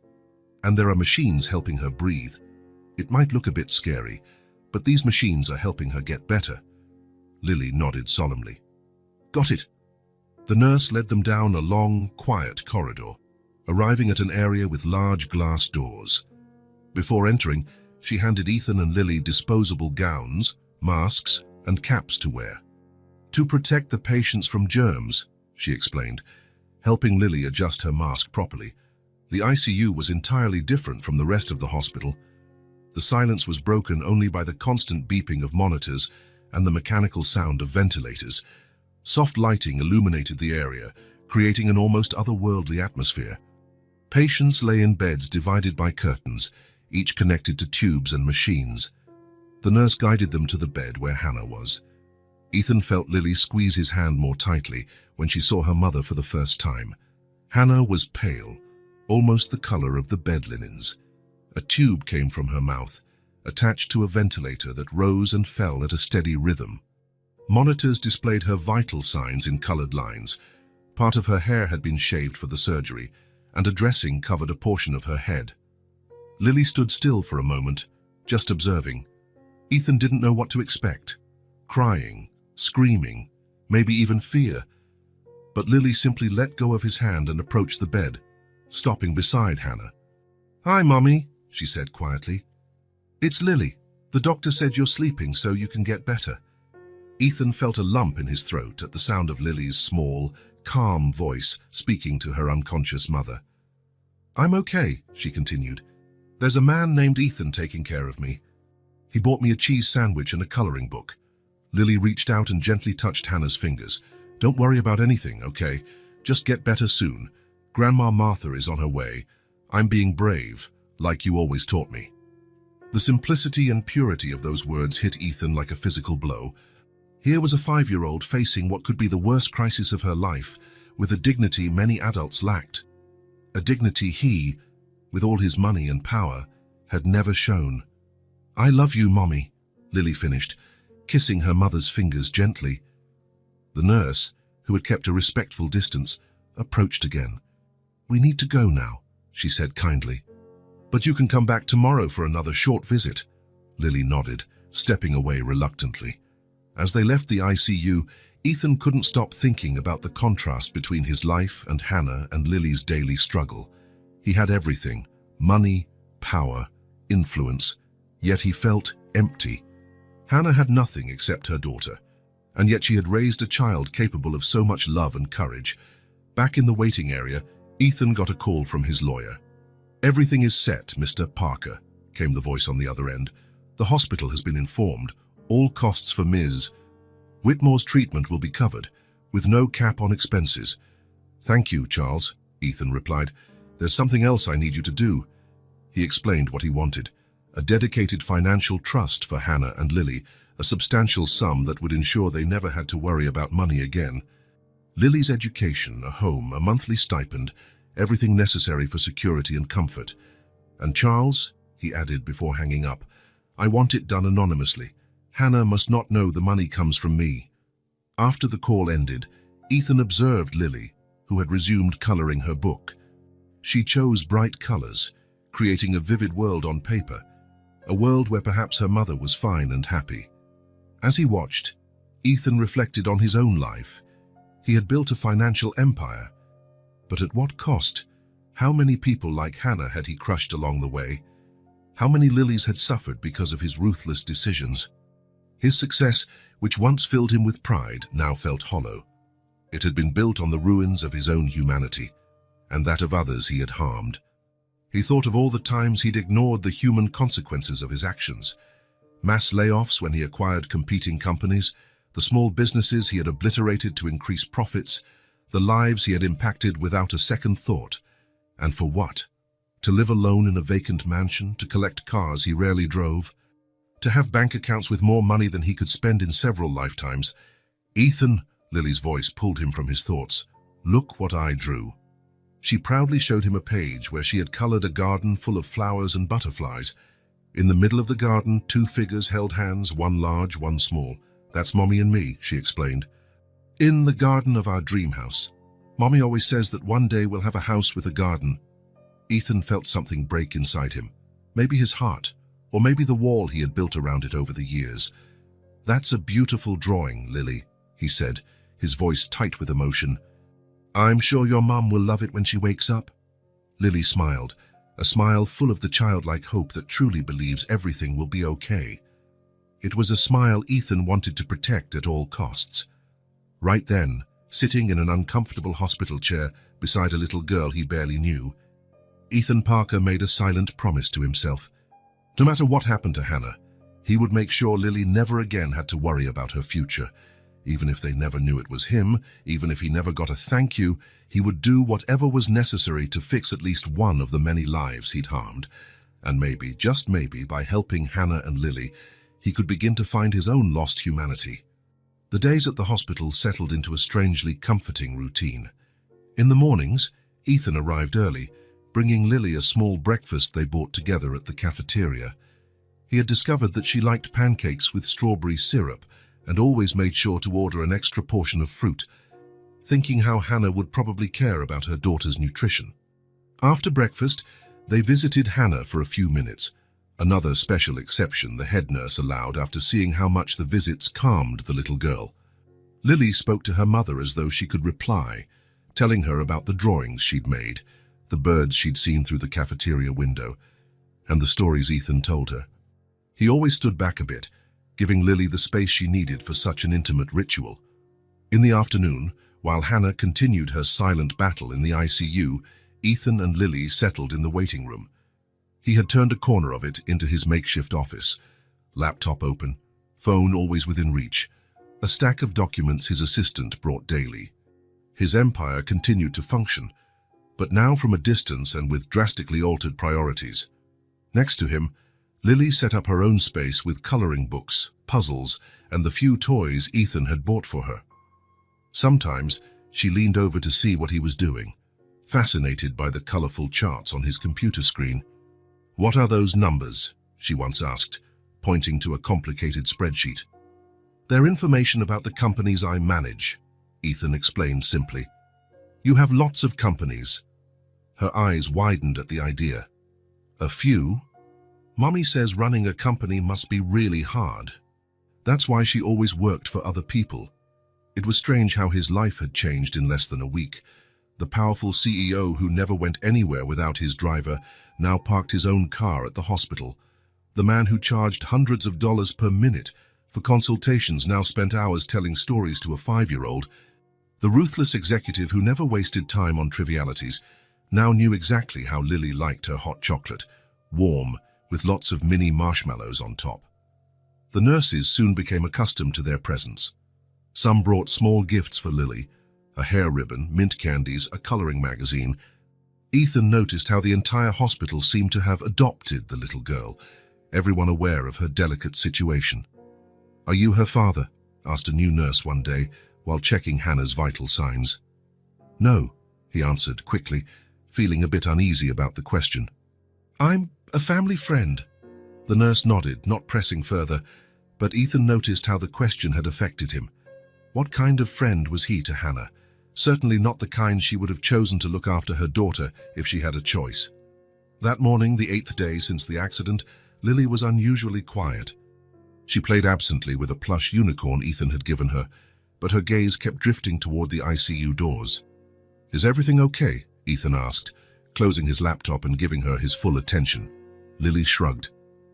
S1: and there are machines helping her breathe. It might look a bit scary, but these machines are helping her get better. Lily nodded solemnly. Got it. The nurse led them down a long, quiet corridor, arriving at an area with large glass doors. Before entering, she handed Ethan and Lily disposable gowns, masks, and caps to wear. To protect the patients from germs, she explained, helping Lily adjust her mask properly. The ICU was entirely different from the rest of the hospital. The silence was broken only by the constant beeping of monitors and the mechanical sound of ventilators. Soft lighting illuminated the area, creating an almost otherworldly atmosphere. Patients lay in beds divided by curtains, each connected to tubes and machines. The nurse guided them to the bed where Hannah was. Ethan felt Lily squeeze his hand more tightly when she saw her mother for the first time. Hannah was pale, almost the color of the bed linens. A tube came from her mouth, attached to a ventilator that rose and fell at a steady rhythm. Monitors displayed her vital signs in colored lines. Part of her hair had been shaved for the surgery, and a dressing covered a portion of her head. Lily stood still for a moment, just observing. Ethan didn't know what to expect. Crying, screaming, maybe even fear. But Lily simply let go of his hand and approached the bed, stopping beside Hannah. "Hi, Mommy," she said quietly. "It's Lily. The doctor said you're sleeping so you can get better." Ethan felt a lump in his throat at the sound of Lily's small, calm voice speaking to her unconscious mother. "I'm okay," she continued. "There's a man named Ethan taking care of me. He bought me a cheese sandwich and a coloring book." Lily reached out and gently touched Hannah's fingers. "Don't worry about anything, okay? Just get better soon. Grandma Martha is on her way. I'm being brave, like you always taught me." The simplicity and purity of those words hit Ethan like a physical blow. Here was a 5-year-old facing what could be the worst crisis of her life, with a dignity many adults lacked. A dignity he, with all his money and power, had never shown. "I love you, Mommy," Lily finished, kissing her mother's fingers gently. The nurse, who had kept a respectful distance, approached again. "We need to go now," she said kindly. "But you can come back tomorrow for another short visit." Lily nodded, stepping away reluctantly. As they left the ICU, Ethan couldn't stop thinking about the contrast between his life and Hannah and Lily's daily struggle. He had everything: money, power, influence, yet he felt empty. Hannah had nothing except her daughter, and yet she had raised a child capable of so much love and courage. Back in the waiting area, Ethan got a call from his lawyer. "Everything is set, Mr. Parker," came the voice on the other end. "The hospital has been informed. All costs for Ms. Whitmore's treatment will be covered, with no cap on expenses." "Thank you, Charles," Ethan replied. "There's something else I need you to do." He explained what he wanted: a dedicated financial trust for Hannah and Lily, a substantial sum that would ensure they never had to worry about money again. Lily's education, a home, a monthly stipend, everything necessary for security and comfort. "And Charles," he added before hanging up, "I want it done anonymously. Hannah must not know the money comes from me." After the call ended, Ethan observed Lily, who had resumed coloring her book. She chose bright colors, creating a vivid world on paper, a world where perhaps her mother was fine and happy. As he watched, Ethan reflected on his own life. He had built a financial empire, but at what cost? How many people like Hannah had he crushed along the way? How many Lilies had suffered because of his ruthless decisions? His success, which once filled him with pride, now felt hollow. It had been built on the ruins of his own humanity, and that of others he had harmed. He thought of all the times he'd ignored the human consequences of his actions. Mass layoffs when he acquired competing companies, the small businesses he had obliterated to increase profits, the lives he had impacted without a second thought. And for what? To live alone in a vacant mansion, to collect cars he rarely drove, to have bank accounts with more money than he could spend in several lifetimes. "Ethan," Lily's voice pulled him from his thoughts. "Look what I drew." She proudly showed him a page where she had colored a garden full of flowers and butterflies. In the middle of the garden, 2 figures held hands, one large, one small. "That's Mommy and me," she explained. "In the garden of our dream house. Mommy always says that one day we'll have a house with a garden." Ethan felt something break inside him. Maybe his heart, or maybe the wall he had built around it over the years. "That's a beautiful drawing, Lily," he said, his voice tight with emotion. "I'm sure your mum will love it when she wakes up." Lily smiled, a smile full of the childlike hope that truly believes everything will be okay. It was a smile Ethan wanted to protect at all costs. Right then, sitting in an uncomfortable hospital chair beside a little girl he barely knew, Ethan Parker made a silent promise to himself. No matter what happened to Hannah, he would make sure Lily never again had to worry about her future. Even if they never knew it was him, even if he never got a thank you, he would do whatever was necessary to fix at least one of the many lives he'd harmed. And maybe, just maybe, by helping Hannah and Lily, he could begin to find his own lost humanity. The days at the hospital settled into a strangely comforting routine. In the mornings, Ethan arrived early, bringing Lily a small breakfast they bought together at the cafeteria. He had discovered that she liked pancakes with strawberry syrup and always made sure to order an extra portion of fruit, thinking how Hannah would probably care about her daughter's nutrition. After breakfast, they visited Hannah for a few minutes, another special exception the head nurse allowed after seeing how much the visits calmed the little girl. Lily spoke to her mother as though she could reply, telling her about the drawings she'd made, the birds she'd seen through the cafeteria window, and the stories Ethan told her. He always stood back a bit, giving Lily the space she needed for such an intimate ritual. In the afternoon, while Hannah continued her silent battle in the ICU, Ethan and Lily settled in the waiting room. He had turned a corner of it into his makeshift office, laptop open, phone always within reach, a stack of documents his assistant brought daily. His empire continued to function, but now from a distance and with drastically altered priorities. Next to him, Lily set up her own space with coloring books, puzzles, and the few toys Ethan had bought for her. Sometimes, she leaned over to see what he was doing, fascinated by the colorful charts on his computer screen. "What are those numbers?" she once asked, pointing to a complicated spreadsheet. "They're information about the companies I manage," Ethan explained simply. "You have lots of companies." Her eyes widened at the idea. "A few? Mommy says running a company must be really hard. That's why she always worked for other people." It was strange how his life had changed in less than a week. The powerful CEO who never went anywhere without his driver now parked his own car at the hospital. The man who charged hundreds of dollars per minute for consultations now spent hours telling stories to a 5-year-old. The ruthless executive who never wasted time on trivialities now knew exactly how Lily liked her hot chocolate, warm, with lots of mini marshmallows on top. The nurses soon became accustomed to their presence. Some brought small gifts for Lily, a hair ribbon, mint candies, a coloring magazine. Ethan noticed how the entire hospital seemed to have adopted the little girl, everyone aware of her delicate situation. "Are you her father?" asked a new nurse one day while checking Hannah's vital signs. "No," he answered quickly, feeling a bit uneasy about the question. "I'm a family friend." The nurse nodded, not pressing further, but Ethan noticed how the question had affected him. What kind of friend was he to Hannah? Certainly not the kind she would have chosen to look after her daughter if she had a choice. That morning, the 8th day since the accident, Lily was unusually quiet. She played absently with a plush unicorn Ethan had given her, but her gaze kept drifting toward the ICU doors. "Is everything okay?" Ethan asked, closing his laptop and giving her his full attention. Lily shrugged,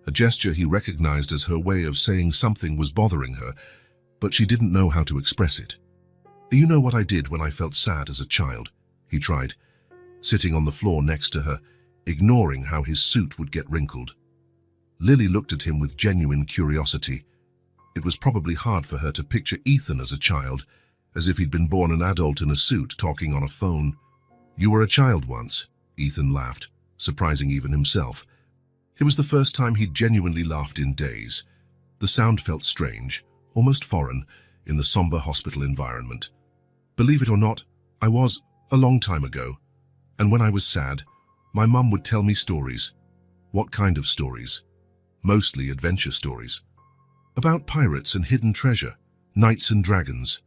S1: a gesture he recognized as her way of saying something was bothering her, but she didn't know how to express it. "You know what I did when I felt sad as a child?" he tried, sitting on the floor next to her, ignoring how his suit would get wrinkled. Lily looked at him with genuine curiosity. It was probably hard for her to picture Ethan as a child, as if he'd been born an adult in a suit talking on a phone. "You were a child once," Ethan laughed, surprising even himself. It was the first time he'd genuinely laughed in days. The sound felt strange, almost foreign, in the somber hospital environment. "Believe it or not, I was, a long time ago. And when I was sad, my mum would tell me stories." "What kind of stories?" "Mostly adventure stories. About pirates and hidden treasure, knights and dragons."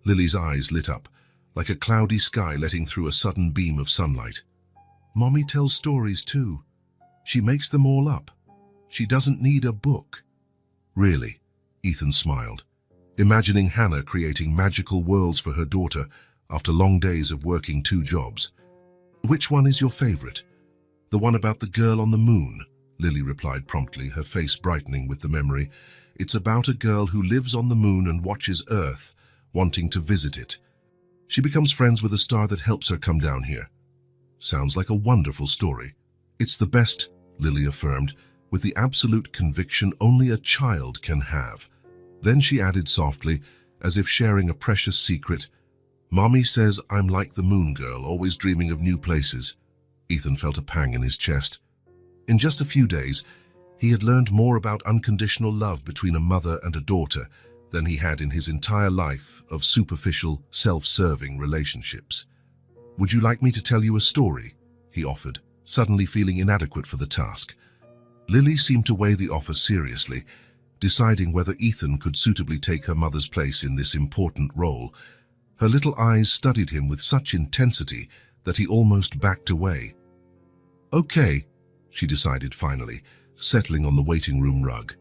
S1: Lily's eyes lit up, like a cloudy sky letting through a sudden beam of sunlight. "Mommy tells stories too. She makes them all up. She doesn't need a book." "Really?" Ethan smiled, imagining Hannah creating magical worlds for her daughter after long days of working 2 jobs. "Which one is your favorite?" "The one about the girl on the moon," Lily replied promptly, her face brightening with the memory. "It's about a girl who lives on the moon and watches Earth, wanting to visit it. She becomes friends with a star that helps her come down here." "Sounds like a wonderful story." "It's the best," Lily affirmed, with the absolute conviction only a child can have. Then she added softly, as if sharing a precious secret, "Mommy says I'm like the moon girl, always dreaming of new places." Ethan felt a pang in his chest. In just a few days, he had learned more about unconditional love between a mother and a daughter than he had in his entire life of superficial, self-serving relationships. "Would you like me to tell you a story?" he offered, suddenly feeling inadequate for the task. Lily seemed to weigh the offer seriously, deciding whether Ethan could suitably take her mother's place in this important role. Her little eyes studied him with such intensity that he almost backed away. "Okay," she decided finally, settling on the waiting room rug.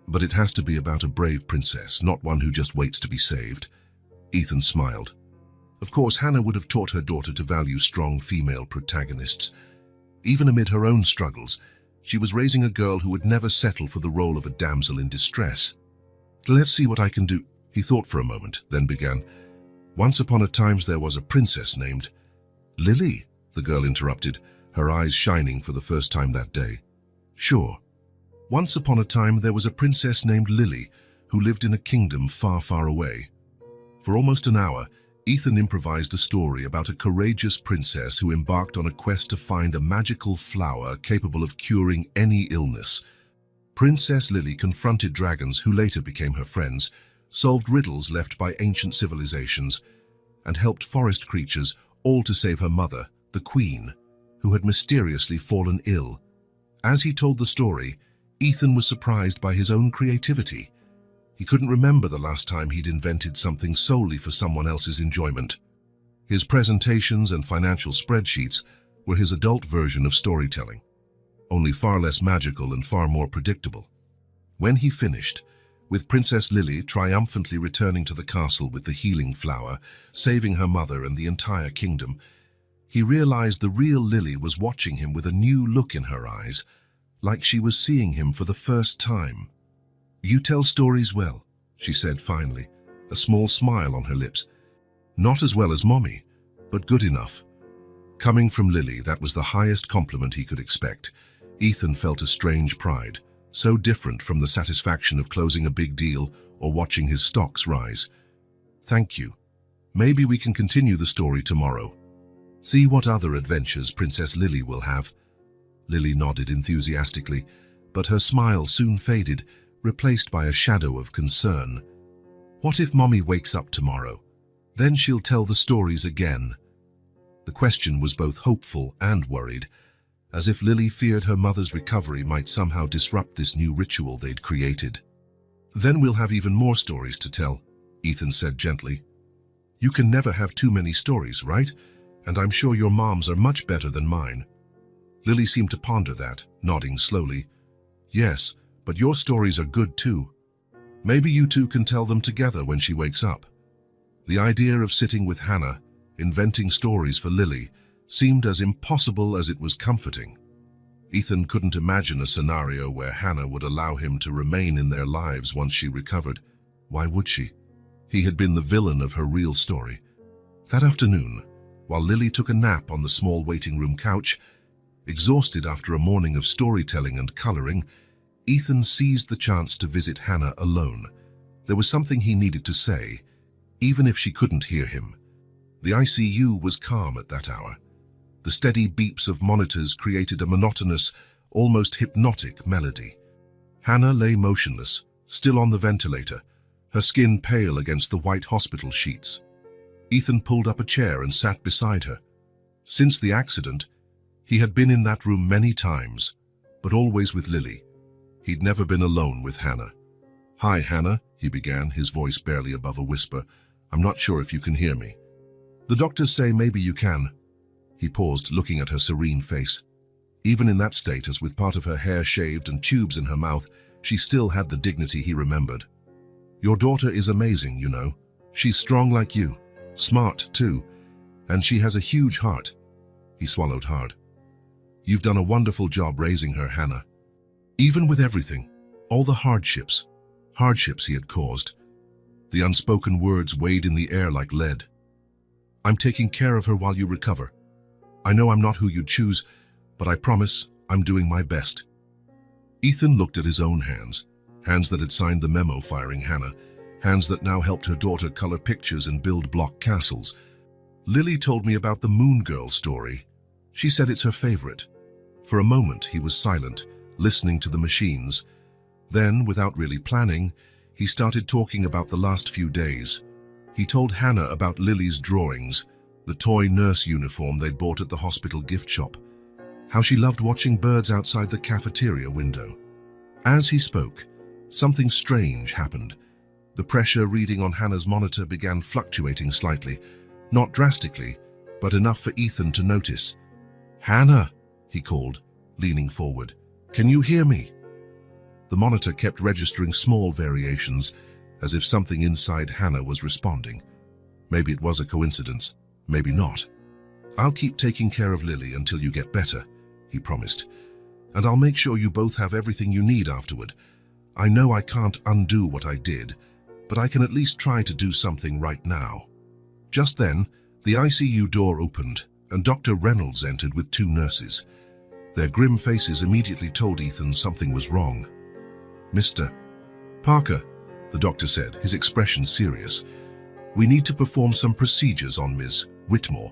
S1: "But it has to be about a brave princess, not one who just waits to be saved." Ethan smiled. Of course, Hannah would have taught her daughter to value strong female protagonists. Even amid her own struggles, she was raising a girl who would never settle for the role of a damsel in distress. "Let's see what I can do," he thought for a moment, then began. "Once upon a time there was a princess named—" "Lily," the girl interrupted, her eyes shining for the first time that day. "Sure. Once upon a time there was a princess named Lily who lived in a kingdom far, far away." For almost an hour, Ethan improvised a story about a courageous princess who embarked on a quest to find a magical flower capable of curing any illness. Princess Lily confronted dragons who later became her friends, solved riddles left by ancient civilizations, and helped forest creatures, all to save her mother, the queen, who had mysteriously fallen ill. As he told the story, Ethan was surprised by his own creativity. He couldn't remember the last time he'd invented something solely for someone else's enjoyment. His presentations and financial spreadsheets were his adult version of storytelling, only far less magical and far more predictable. When he finished, with Princess Lily triumphantly returning to the castle with the healing flower, saving her mother and the entire kingdom, he realized the real Lily was watching him with a new look in her eyes, like she was seeing him for the first time. "You tell stories well," she said finally, a small smile on her lips. "Not as well as Mommy, but good enough." Coming from Lily, that was the highest compliment he could expect. Ethan felt a strange pride, so different from the satisfaction of closing a big deal or watching his stocks rise. "Thank you. Maybe we can continue the story tomorrow. See what other adventures Princess Lily will have." Lily nodded enthusiastically, but her smile soon faded, replaced by a shadow of concern. "What if Mommy wakes up tomorrow? Then she'll tell the stories again." The question was both hopeful and worried, as if Lily feared her mother's recovery might somehow disrupt this new ritual they'd created. "Then we'll have even more stories to tell," Ethan said gently. "You can never have too many stories, right? And I'm sure your moms are much better than mine." Lily seemed to ponder that, nodding slowly. "Yes, but your stories are good too. Maybe you two can tell them together when she wakes up." The idea of sitting with Hannah, inventing stories for Lily, seemed as impossible as it was comforting. Ethan couldn't imagine a scenario where Hannah would allow him to remain in their lives once she recovered. Why would she? He had been the villain of her real story. That afternoon, while Lily took a nap on the small waiting room couch, exhausted after a morning of storytelling and coloring, Ethan seized the chance to visit Hannah alone. There was something he needed to say, even if she couldn't hear him. The ICU was calm at that hour. The steady beeps of monitors created a monotonous, almost hypnotic melody. Hannah lay motionless, still on the ventilator, her skin pale against the white hospital sheets. Ethan pulled up a chair and sat beside her. Since the accident, he had been in that room many times, but always with Lily. He'd never been alone with Hannah. "Hi, Hannah," he began, his voice barely above a whisper. "I'm not sure if you can hear me." "The doctors say maybe you can." He paused, looking at her serene face. Even in that state, as with part of her hair shaved and tubes in her mouth, she still had the dignity he remembered. Your daughter is amazing, you know. She's strong like you, smart too, and she has a huge heart." He swallowed hard. "You've done a wonderful job raising her, Hannah. Even with everything, all the hardships he had caused, the unspoken words weighed in the air like lead. I'm taking care of her while you recover. I know I'm not who you'd choose, but I promise I'm doing my best." Ethan looked at his own hands that had signed the memo firing Hannah, hands that now helped her daughter color pictures and build block castles. "Lily told me about the Moon Girl story. She said it's her favorite." For a moment he was silent, listening to the machines. Then, without really planning, he started talking about the last few days. He told Hannah about Lily's drawings, the toy nurse uniform they'd bought at the hospital gift shop, how she loved watching birds outside the cafeteria window. As he spoke, something strange happened. The pressure reading on Hannah's monitor began fluctuating slightly, not drastically, but enough for Ethan to notice. "Hannah," he called, leaning forward. "Can you hear me?" The monitor kept registering small variations, as if something inside Hannah was responding. Maybe it was a coincidence, maybe not. "I'll keep taking care of Lily until you get better," he promised. "And I'll make sure you both have everything you need afterward. I know I can't undo what I did, but I can at least try to do something right now." Just then, the ICU door opened, and Dr. Reynolds entered with 2 nurses. Their grim faces immediately told Ethan something was wrong. "Mr. Parker," the doctor said, his expression serious, "we need to perform some procedures on Ms. Whitmore.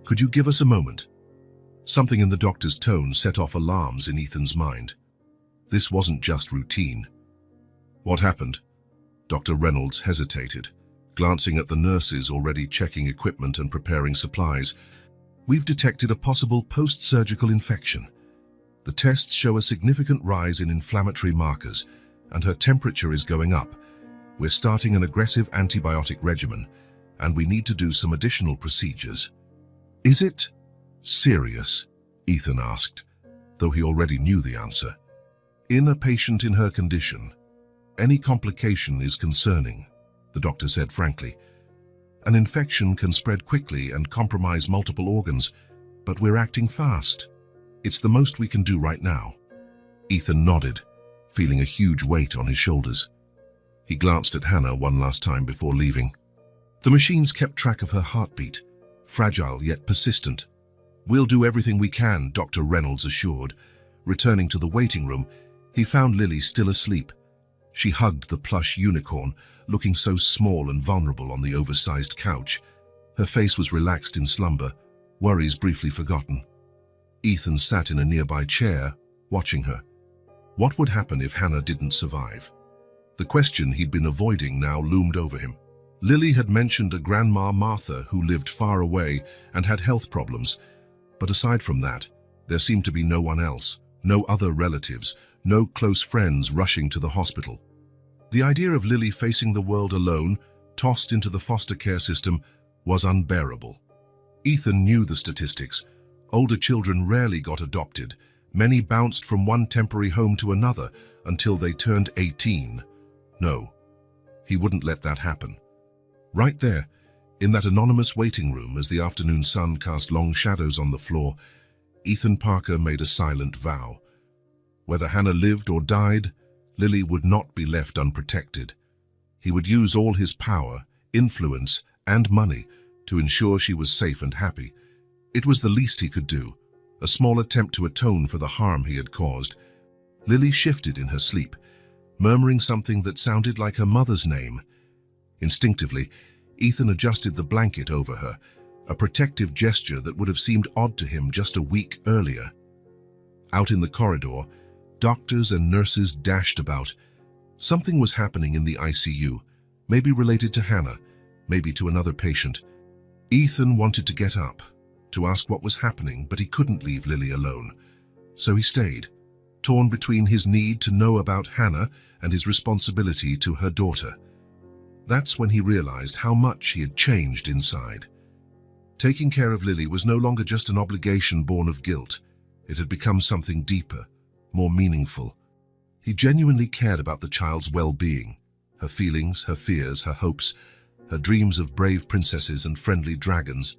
S1: Could you give us a moment?" Something in the doctor's tone set off alarms in Ethan's mind. This wasn't just routine. "What happened?" Dr. Reynolds hesitated, glancing at the nurses already checking equipment and preparing supplies. "We've detected a possible post-surgical infection. The tests show a significant rise in inflammatory markers, and her temperature is going up. We're starting an aggressive antibiotic regimen, and we need to do some additional procedures." "Is it serious?" Ethan asked, though he already knew the answer. "In a patient in her condition, any complication is concerning," the doctor said frankly. "An infection can spread quickly and compromise multiple organs, but we're acting fast. It's the most we can do right now." Ethan nodded, feeling a huge weight on his shoulders. He glanced at Hannah one last time before leaving. The machines kept track of her heartbeat, fragile yet persistent. "We'll do everything we can," Dr. Reynolds assured. Returning to the waiting room, he found Lily still asleep. She hugged the plush unicorn, looking so small and vulnerable on the oversized couch. Her face was relaxed in slumber, worries briefly forgotten. Ethan sat in a nearby chair, watching her. What would happen if Hannah didn't survive? The question he'd been avoiding now loomed over him. Lily had mentioned a Grandma Martha who lived far away and had health problems, but aside from that, there seemed to be no one else, no other relatives, no close friends rushing to the hospital. The idea of Lily facing the world alone, tossed into the foster care system, was unbearable. Ethan knew the statistics. Older children rarely got adopted. Many bounced from one temporary home to another until they turned 18. No, he wouldn't let that happen. Right there, in that anonymous waiting room as the afternoon sun cast long shadows on the floor, Ethan Parker made a silent vow. Whether Hannah lived or died, Lily would not be left unprotected. He would use all his power, influence, and money to ensure she was safe and happy. It was the least he could do, a small attempt to atone for the harm he had caused. Lily shifted in her sleep, murmuring something that sounded like her mother's name. Instinctively, Ethan adjusted the blanket over her, a protective gesture that would have seemed odd to him just a week earlier. Out in the corridor, doctors and nurses dashed about. Something was happening in the ICU, maybe related to Hannah, maybe to another patient. Ethan wanted to get up, to ask what was happening, but he couldn't leave Lily alone. So he stayed, torn between his need to know about Hannah and his responsibility to her daughter. That's when he realized how much he had changed inside. Taking care of Lily was no longer just an obligation born of guilt. It had become something deeper, more meaningful. He genuinely cared about the child's well-being, Her feelings, her fears, her hopes, her dreams of brave princesses and friendly dragons.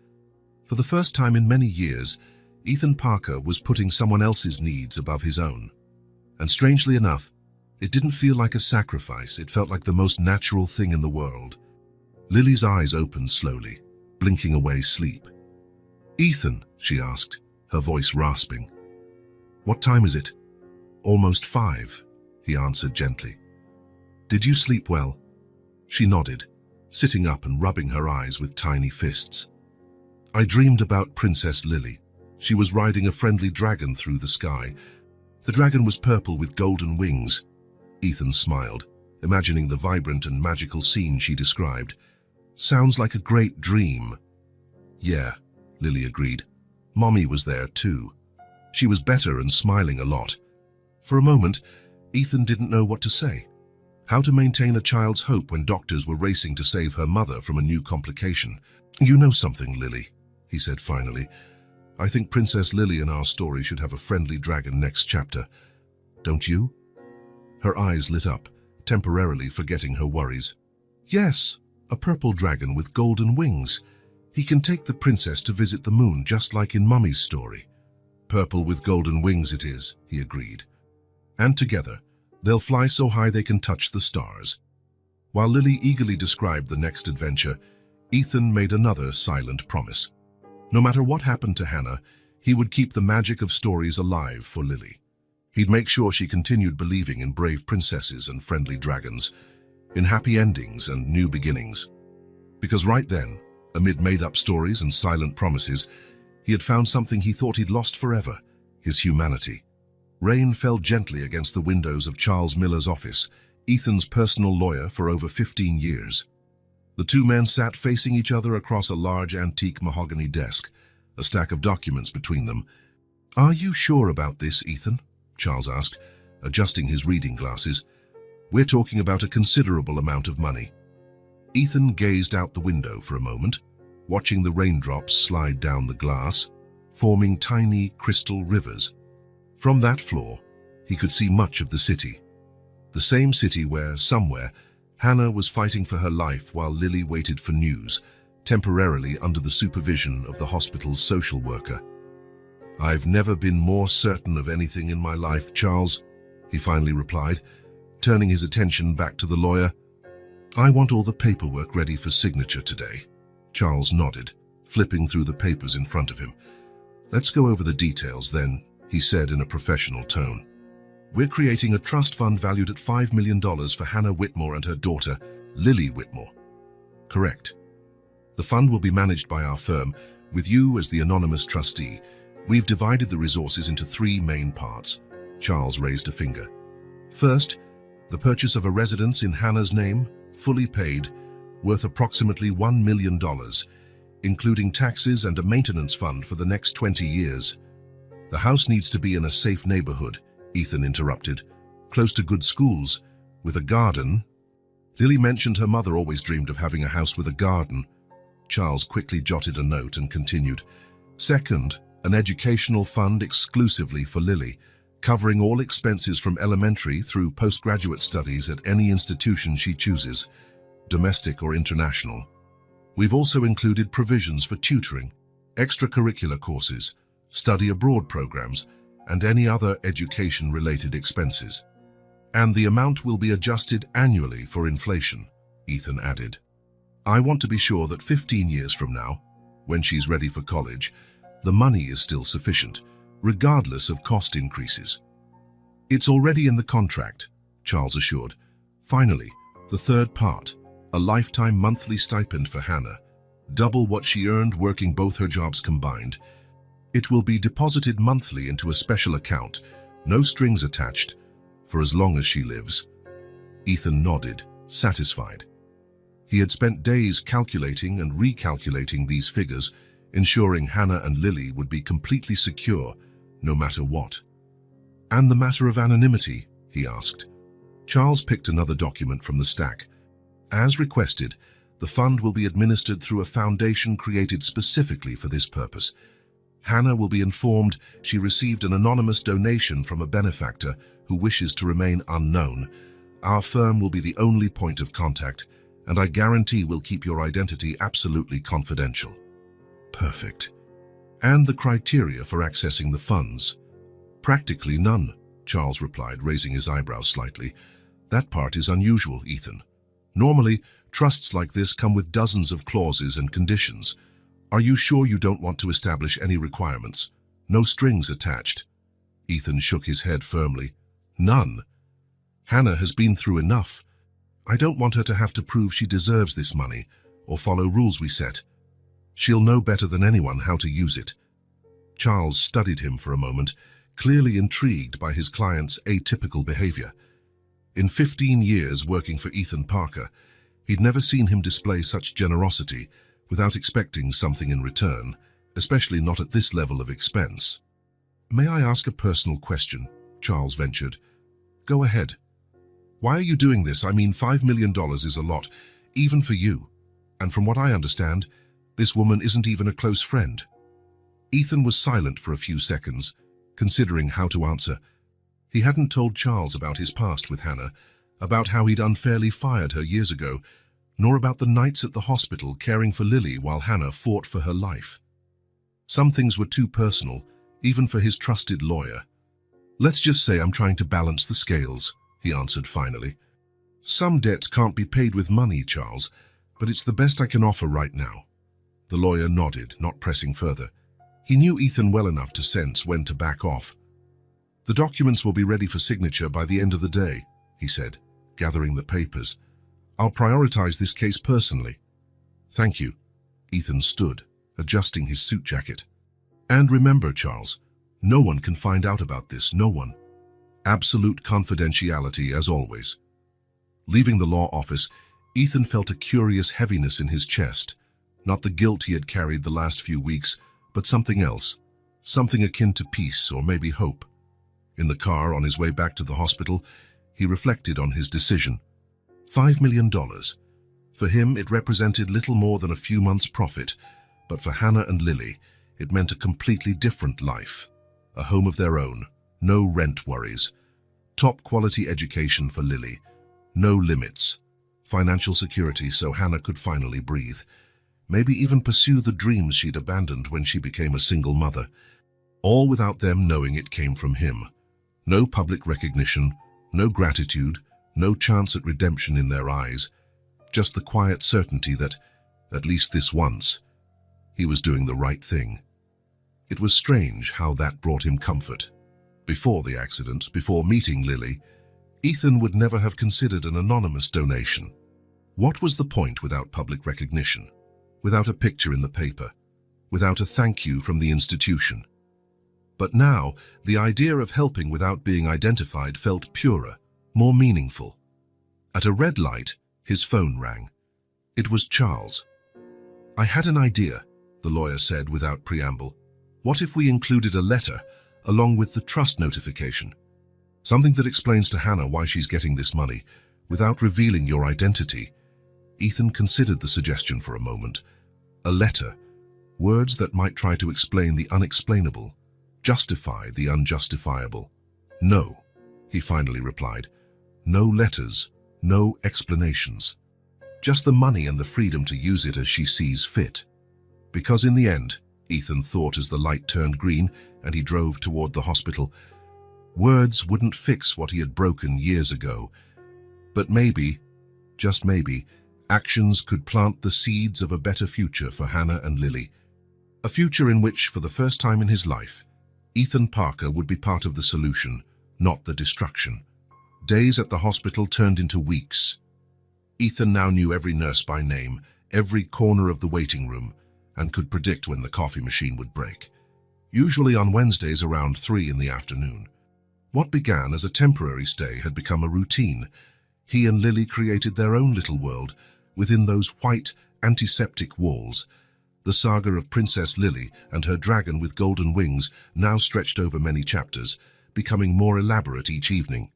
S1: For the first time in many years, Ethan Parker was putting someone else's needs above his own. And strangely enough, it didn't feel like a sacrifice, it felt like the most natural thing in the world. Lily's eyes opened slowly, blinking away sleep. "Ethan," she asked, her voice rasping. "What time is it?" "Almost 5, he answered gently. "Did you sleep well?" She nodded, sitting up and rubbing her eyes with tiny fists. "I dreamed about Princess Lily. She was riding a friendly dragon through the sky. The dragon was purple with golden wings." Ethan smiled, imagining the vibrant and magical scene she described. "Sounds like a great dream." "Yeah," Lily agreed. "Mommy was there too. She was better and smiling a lot." For a moment, Ethan didn't know what to say. How to maintain a child's hope when doctors were racing to save her mother from a new complication. "You know something, Lily," he said finally. "I think Princess Lily in our story should have a friendly dragon next chapter. Don't you?" Her eyes lit up, temporarily forgetting her worries. "Yes, a purple dragon with golden wings. He can take the princess to visit the moon just like in Mummy's story." "Purple with golden wings it is," he agreed. "And together, they'll fly so high they can touch the stars." While Lily eagerly described the next adventure, Ethan made another silent promise. No matter what happened to Hannah, he would keep the magic of stories alive for Lily. He'd make sure she continued believing in brave princesses and friendly dragons, in happy endings and new beginnings. Because right then, amid made-up stories and silent promises, he had found something he thought he'd lost forever, his humanity. Rain fell gently against the windows of Charles Miller's office, Ethan's personal lawyer for over 15 years. The two men sat facing each other across a large antique mahogany desk, a stack of documents between them. "Are you sure about this, Ethan?" Charles asked, adjusting his reading glasses. "We're talking about a considerable amount of money." Ethan gazed out the window for a moment, watching the raindrops slide down the glass, forming tiny crystal rivers. From that floor, he could see much of the city. The same city where, somewhere, Hannah was fighting for her life while Lily waited for news, temporarily under the supervision of the hospital's social worker. "I've never been more certain of anything in my life, Charles," he finally replied, turning his attention back to the lawyer. "I want all the paperwork ready for signature today." Charles nodded, flipping through the papers in front of him. "Let's go over the details then," he said in a professional tone. "We're creating a trust fund valued at $5 million for Hannah Whitmore and her daughter, Lily Whitmore." "Correct. The fund will be managed by our firm, with you as the anonymous trustee. We've divided the resources into 3 main parts." Charles raised a finger. "First, the purchase of a residence in Hannah's name, fully paid, worth approximately $1 million, including taxes and a maintenance fund for the next 20 years. The house needs to be in a safe neighborhood," Ethan interrupted, "close to good schools, with a garden." Lily mentioned her mother always dreamed of having a house with a garden. Charles quickly jotted a note and continued. "Second, an educational fund exclusively for Lily, covering all expenses from elementary through postgraduate studies at any institution she chooses, domestic or international. We've also included provisions for tutoring, extracurricular courses, study abroad programs, and any other education-related expenses. And the amount will be adjusted annually for inflation," Ethan added. "I want to be sure that 15 years from now, when she's ready for college, the money is still sufficient, regardless of cost increases." "It's already in the contract," Charles assured. "Finally, the third part, a lifetime monthly stipend for Hannah, double what she earned working both her jobs combined. It will be deposited monthly into a special account, no strings attached, for as long as she lives." Ethan nodded, satisfied. He had spent days calculating and recalculating these figures, ensuring Hannah and Lily would be completely secure, no matter what. "And the matter of anonymity?" he asked. Charles picked another document from the stack. "As requested, the fund will be administered through a foundation created specifically for this purpose. Hannah will be informed she received an anonymous donation from a benefactor who wishes to remain unknown, Our firm will be the only point of contact, and I guarantee we'll keep your identity absolutely confidential." "Perfect. And the criteria for accessing the funds?" "Practically none," Charles replied, raising his eyebrows slightly. "That part is unusual, Ethan. Normally, trusts like this come with dozens of clauses and conditions. Are you sure you don't want to establish any requirements? No strings attached?" Ethan shook his head firmly. "None. Hannah has been through enough. I don't want her to have to prove she deserves this money or follow rules we set. She'll know better than anyone how to use it." Charles studied him for a moment, clearly intrigued by his client's atypical behavior. In 15 years working for Ethan Parker, he'd never seen him display such generosity without expecting something in return, especially not at this level of expense. "May I ask a personal question?" Charles ventured. "Go ahead." "Why are you doing this? I mean, $5 million is a lot, even for you. And from what I understand, this woman isn't even a close friend." Ethan was silent for a few seconds, considering how to answer. He hadn't told Charles about his past with Hannah, about how he'd unfairly fired her years ago, nor about the nights at the hospital caring for Lily while Hannah fought for her life. Some things were too personal, even for his trusted lawyer. "Let's just say I'm trying to balance the scales," he answered finally. "Some debts can't be paid with money, Charles, but it's the best I can offer right now." The lawyer nodded, not pressing further. He knew Ethan well enough to sense when to back off. "The documents will be ready for signature by the end of the day," he said, gathering the papers. "I'll prioritize this case personally." "Thank you." Ethan stood, adjusting his suit jacket. "And remember, Charles, no one can find out about this, no one. Absolute confidentiality, as always." Leaving the law office, Ethan felt a curious heaviness in his chest, not the guilt he had carried the last few weeks, but something else, something akin to peace or maybe hope. In the car on his way back to the hospital, he reflected on his decision. $5 million. For him, it represented little more than a few months' profit, but for Hannah and Lily, it meant a completely different life. A home of their own, no rent worries. Top-quality education for Lily, no limits. Financial security so Hannah could finally breathe. Maybe even pursue the dreams she'd abandoned when she became a single mother. All without them knowing it came from him. No public recognition, no gratitude, no chance at redemption in their eyes. Just the quiet certainty that, at least this once, he was doing the right thing. It was strange how that brought him comfort. Before the accident, before meeting Lily, Ethan would never have considered an anonymous donation. What was the point without public recognition? Without a picture in the paper, without a thank you from the institution? But now, the idea of helping without being identified felt purer, more meaningful. At a red light, his phone rang. It was Charles. "I had an idea," the lawyer said without preamble. "What if we included a letter along with the trust notification? Something that explains to Hannah why she's getting this money, without revealing your identity." Ethan considered the suggestion for a moment. A letter, words that might try to explain the unexplainable, justify the unjustifiable. "No," he finally replied. "No letters, no explanations. Just the money and the freedom to use it as she sees fit." Because in the end, Ethan thought as the light turned green and he drove toward the hospital, words wouldn't fix what he had broken years ago. But maybe, just maybe, actions could plant the seeds of a better future for Hannah and Lily. A future in which, for the first time in his life, Ethan Parker would be part of the solution, not the destruction. Days at the hospital turned into weeks. Ethan now knew every nurse by name, every corner of the waiting room, and could predict when the coffee machine would break. Usually on Wednesdays around 3 in the afternoon. What began as a temporary stay had become a routine. He and Lily created their own little world within those white, antiseptic walls. The saga of Princess Lily and her dragon with golden wings now stretched over many chapters, becoming more elaborate each evening.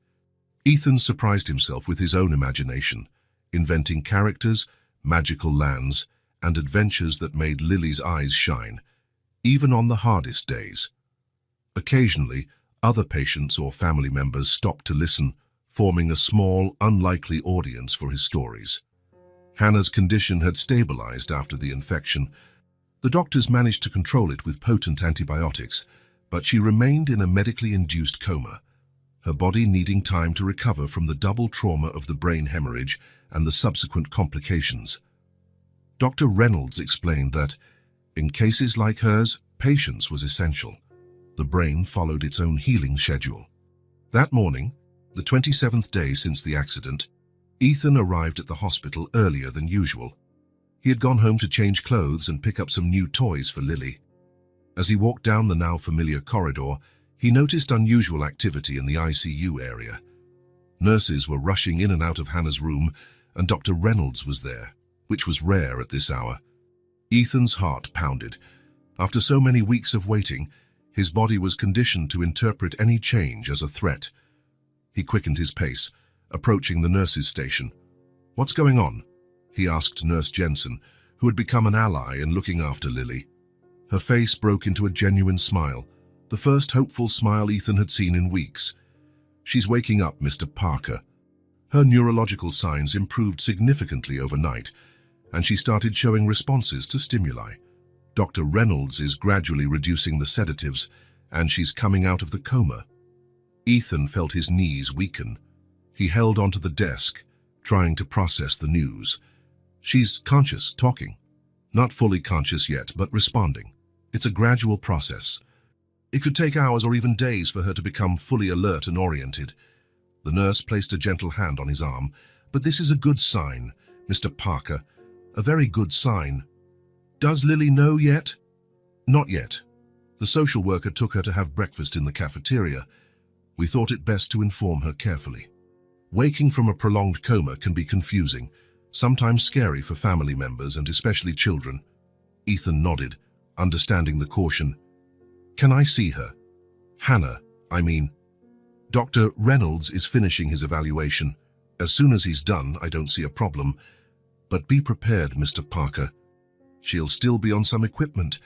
S1: Ethan surprised himself with his own imagination, inventing characters, magical lands, and adventures that made Lily's eyes shine, even on the hardest days. Occasionally, other patients or family members stopped to listen, forming a small, unlikely audience for his stories. Hannah's condition had stabilized after the infection. The doctors managed to control it with potent antibiotics, but she remained in a medically induced coma, her body needing time to recover from the double trauma of the brain hemorrhage and the subsequent complications. Dr. Reynolds explained that, in cases like hers, patience was essential. The brain followed its own healing schedule. That morning, the 27th day since the accident, Ethan arrived at the hospital earlier than usual. He had gone home to change clothes and pick up some new toys for Lily. As he walked down the now familiar corridor, he noticed unusual activity in the ICU area. Nurses were rushing in and out of Hannah's room, and Dr. Reynolds was there, which was rare at this hour. Ethan's heart pounded. After so many weeks of waiting, his body was conditioned to interpret any change as a threat. He quickened his pace, approaching the nurse's station. "What's going on?" he asked Nurse Jensen, who had become an ally in looking after Lily. Her face broke into a genuine smile, the first hopeful smile Ethan had seen in weeks. "She's waking up, Mr. Parker. Her neurological signs improved significantly overnight, and she started showing responses to stimuli. Dr. Reynolds is gradually reducing the sedatives, and she's coming out of the coma." Ethan felt his knees weaken. He held onto the desk, trying to process the news. "She's conscious, talking. Not fully conscious yet, but responding. It's a gradual process. It could take hours or even days for her to become fully alert and oriented." The nurse placed a gentle hand on his arm. "But this is a good sign, Mr. Parker. A very good sign. Does Lily know yet?" "Not yet. The social worker took her to have breakfast in the cafeteria. We thought it best to inform her carefully. Waking from a prolonged coma can be confusing, sometimes scary for family members and especially children." Ethan nodded, understanding the caution. "Can I see her? Hannah, I mean." "Dr. Reynolds is finishing his evaluation. As soon as he's done, I don't see a problem. But be prepared, Mr. Parker. She'll still be on some equipment,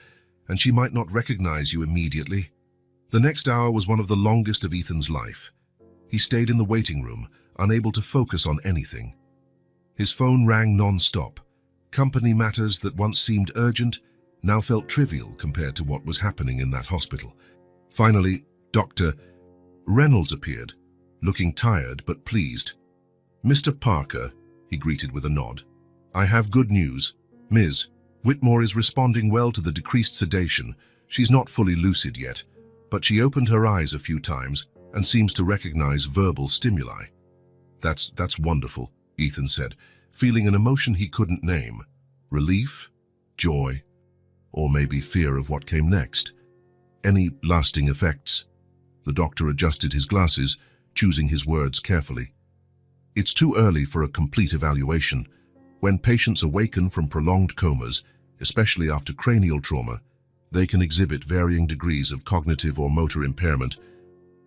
S1: and she might not recognize you immediately." The next hour was one of the longest of Ethan's life. He stayed in the waiting room, unable to focus on anything. His phone rang non-stop. Company matters that once seemed urgent now felt trivial compared to what was happening in that hospital. Finally, Dr. Reynolds appeared, looking tired but pleased. "Mr. Parker," he greeted with a nod, "I have good news. Ms. Whitmore is responding well to the decreased sedation. She's not fully lucid yet, but she opened her eyes a few times and seems to recognize verbal stimuli." That's wonderful," Ethan said, feeling an emotion he couldn't name. Relief? Joy? Or maybe fear of what came next? Any lasting effects? The doctor adjusted his glasses, choosing his words carefully. "It's too early for a complete evaluation. When patients awaken from prolonged comas, especially after cranial trauma, they can exhibit varying degrees of cognitive or motor impairment.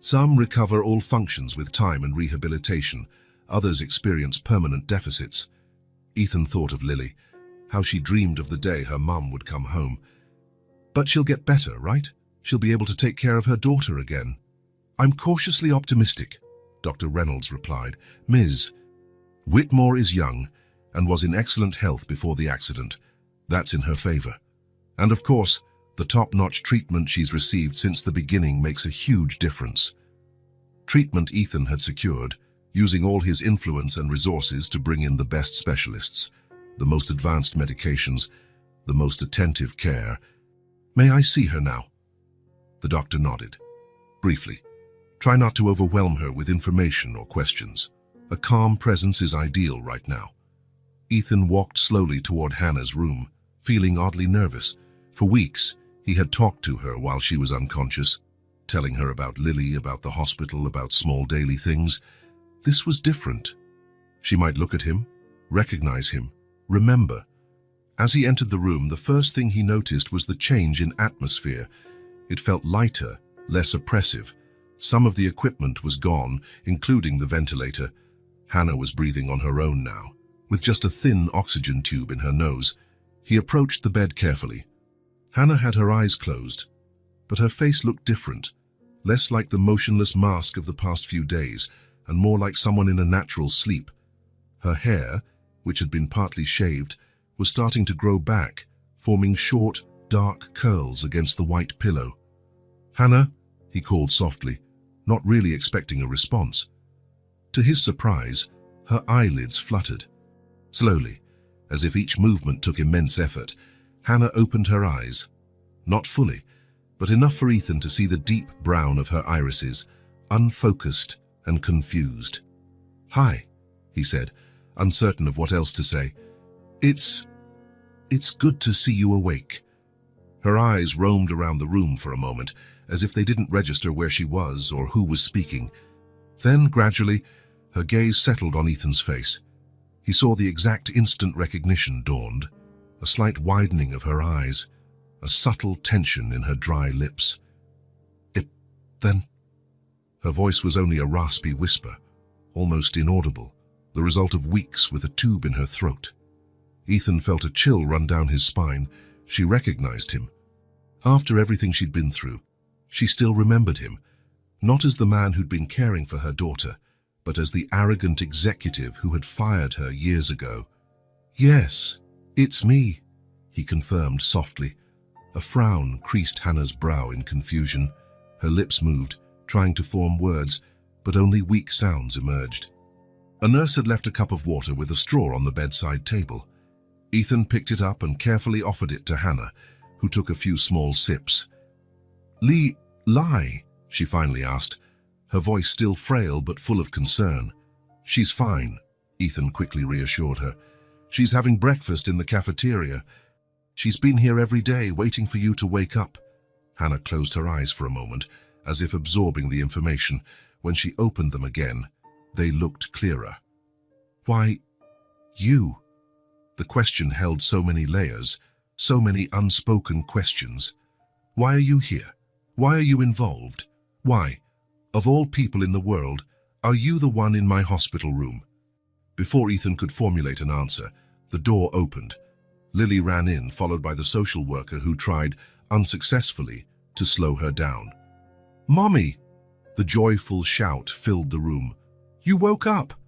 S1: Some recover all functions with time and rehabilitation. Others experience permanent deficits." Ethan thought of Lily, how she dreamed of the day her mum would come home. "But she'll get better, right? She'll be able to take care of her daughter again." "I'm cautiously optimistic," Dr. Reynolds replied. "Ms. Whitmore is young and was in excellent health before the accident. That's in her favor. And of course, the top-notch treatment she's received since the beginning makes a huge difference." Treatment Ethan had secured, using all his influence and resources to bring in the best specialists, the most advanced medications, the most attentive care. "May I see her now?" The doctor nodded. Briefly. "Try not to overwhelm her with information or questions. A calm presence is ideal right now." Ethan walked slowly toward Hannah's room, feeling oddly nervous. For weeks, he had talked to her while she was unconscious, telling her about Lily, about the hospital, about small daily things. This was different. She might look at him, recognize him, remember. As he entered the room, the first thing he noticed was the change in atmosphere. It felt lighter, less oppressive. Some of the equipment was gone, including the ventilator. Hannah was breathing on her own now, with just a thin oxygen tube in her nose. He approached the bed carefully. Hannah had her eyes closed, but her face looked different, less like the motionless mask of the past few days, and more like someone in a natural sleep. Her hair, which had been partly shaved, was starting to grow back, forming short, dark curls against the white pillow. "Hannah," he called softly, not really expecting a response. To his surprise, her eyelids fluttered. Slowly, as if each movement took immense effort, Hannah opened her eyes. Not fully, but enough for Ethan to see the deep brown of her irises, unfocused and confused. "Hi," he said, uncertain of what else to say. It's good to see you awake." Her eyes roamed around the room for a moment, as if they didn't register where she was or who was speaking. Then, gradually, her gaze settled on Ethan's face. He saw the exact instant recognition dawned, a slight widening of her eyes, a subtle tension in her dry lips. Then... Her voice was only a raspy whisper, almost inaudible, the result of weeks with a tube in her throat. Ethan felt a chill run down his spine. She recognized him. After everything she'd been through, she still remembered him, not as the man who'd been caring for her daughter, but as the arrogant executive who had fired her years ago. "Yes, it's me," he confirmed softly. A frown creased Hannah's brow in confusion. Her lips moved, trying to form words, but only weak sounds emerged. A nurse had left a cup of water with a straw on the bedside table. Ethan picked it up and carefully offered it to Hannah, who took a few small sips. Lie?" she finally asked, her voice still frail but full of concern. "She's fine," Ethan quickly reassured her. "She's having breakfast in the cafeteria. She's been here every day waiting for you to wake up." Hannah closed her eyes for a moment, as if absorbing the information. When she opened them again, they looked clearer. "Why, you?" The question held so many layers, so many unspoken questions. "Why are you here? Why are you involved? Why, of all people in the world, are you the one in my hospital room?" Before Ethan could formulate an answer, the door opened. Lily ran in, followed by the social worker who tried, unsuccessfully, to slow her down. "Mommy!" The joyful shout filled the room. "You woke up!"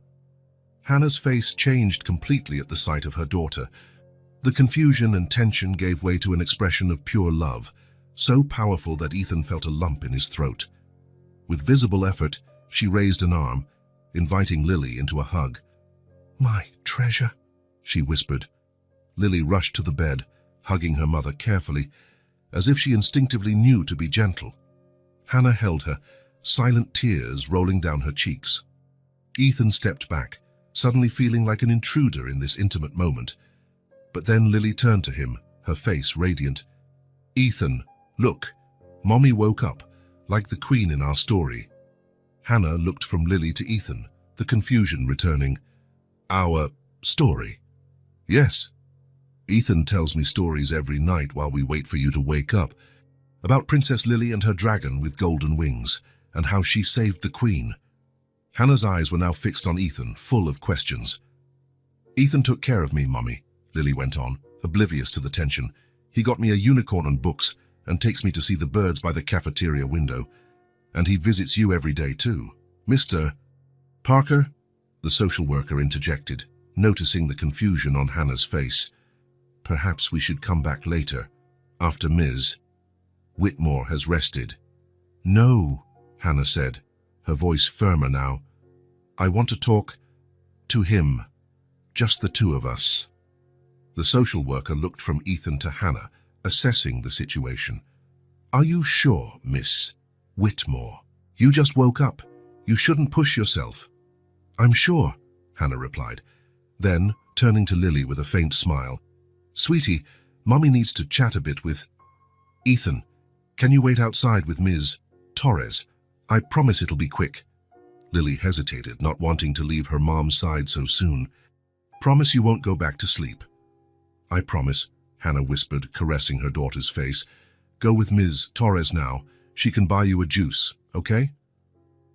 S1: Hannah's face changed completely at the sight of her daughter. The confusion and tension gave way to an expression of pure love, so powerful that Ethan felt a lump in his throat. With visible effort, she raised an arm, inviting Lily into a hug. "My treasure," she whispered. Lily rushed to the bed, hugging her mother carefully, as if she instinctively knew to be gentle. Hannah held her, silent tears rolling down her cheeks. Ethan stepped back, suddenly feeling like an intruder in this intimate moment. But then Lily turned to him, her face radiant. "Ethan, look, Mommy woke up, like the queen in our story." Hannah looked from Lily to Ethan, the confusion returning. "Our story?" "Yes. Ethan tells me stories every night while we wait for you to wake up, about Princess Lily and her dragon with golden wings, and how she saved the queen." Hannah's eyes were now fixed on Ethan, full of questions. "Ethan took care of me, Mummy," Lily went on, oblivious to the tension. "He got me a unicorn and books, and takes me to see the birds by the cafeteria window. And he visits you every day too. Mr. Parker?" the social worker interjected, noticing the confusion on Hannah's face. "Perhaps we should come back later, after Ms. Whitmore has rested." "No," Hannah said, her voice firmer now. "I want to talk to him, just the two of us." The social worker looked from Ethan to Hannah, assessing the situation. "Are you sure, Miss Whitmore? You just woke up. You shouldn't push yourself." "I'm sure," Hannah replied. Then, turning to Lily with a faint smile, "Sweetie, Mummy needs to chat a bit with Ethan. Can you wait outside with Ms. Torres? I promise it'll be quick." Lily hesitated, not wanting to leave her mom's side so soon. "Promise you won't go back to sleep?" "I promise," Hannah whispered, caressing her daughter's face. "Go with Ms. Torres now. She can buy you a juice, okay?"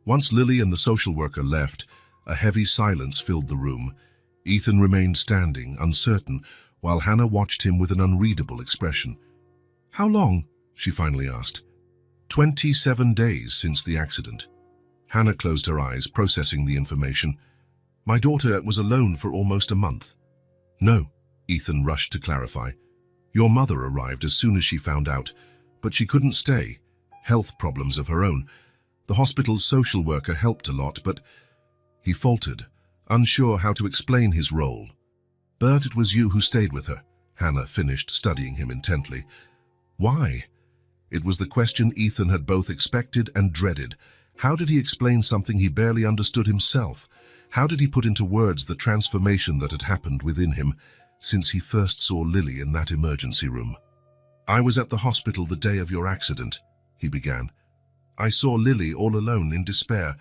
S1: Once Lily and the social worker left, a heavy silence filled the room. Ethan remained standing, uncertain, while Hannah watched him with an unreadable expression. "How long?" she finally asked. 27 days since the accident." Hannah closed her eyes, processing the information. My daughter was alone for almost a month. No, Ethan rushed to clarify. Your mother arrived as soon as she found out, but she couldn't stay. Health problems of her own. The hospital's social worker helped a lot, but he faltered, unsure how to explain his role. But it was you who stayed with her, Hannah finished, studying him intently. Why? It was the question Ethan had both expected and dreaded. How did he explain something he barely understood himself? How did he put into words the transformation that had happened within him since he first saw Lily in that emergency room? I was at the hospital the day of your accident, he began. I saw Lily all alone in despair.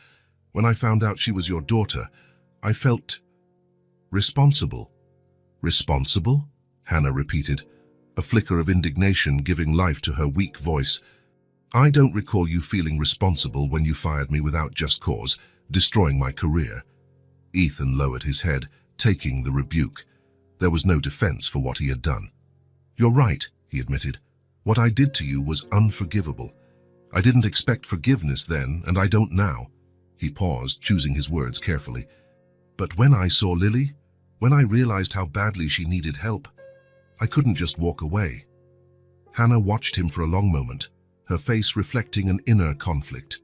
S1: When I found out she was your daughter, I felt responsible. Responsible? Hannah repeated, a flicker of indignation giving life to her weak voice. I don't recall you feeling responsible when you fired me without just cause, destroying my career. Ethan lowered his head, taking the rebuke. There was no defense for what he had done. You're right, he admitted. What I did to you was unforgivable. I didn't expect forgiveness then, and I don't now. He paused, choosing his words carefully. But when I saw Lily, when I realized how badly she needed help, I couldn't just walk away. Hannah watched him for a long moment, her face reflecting an inner conflict.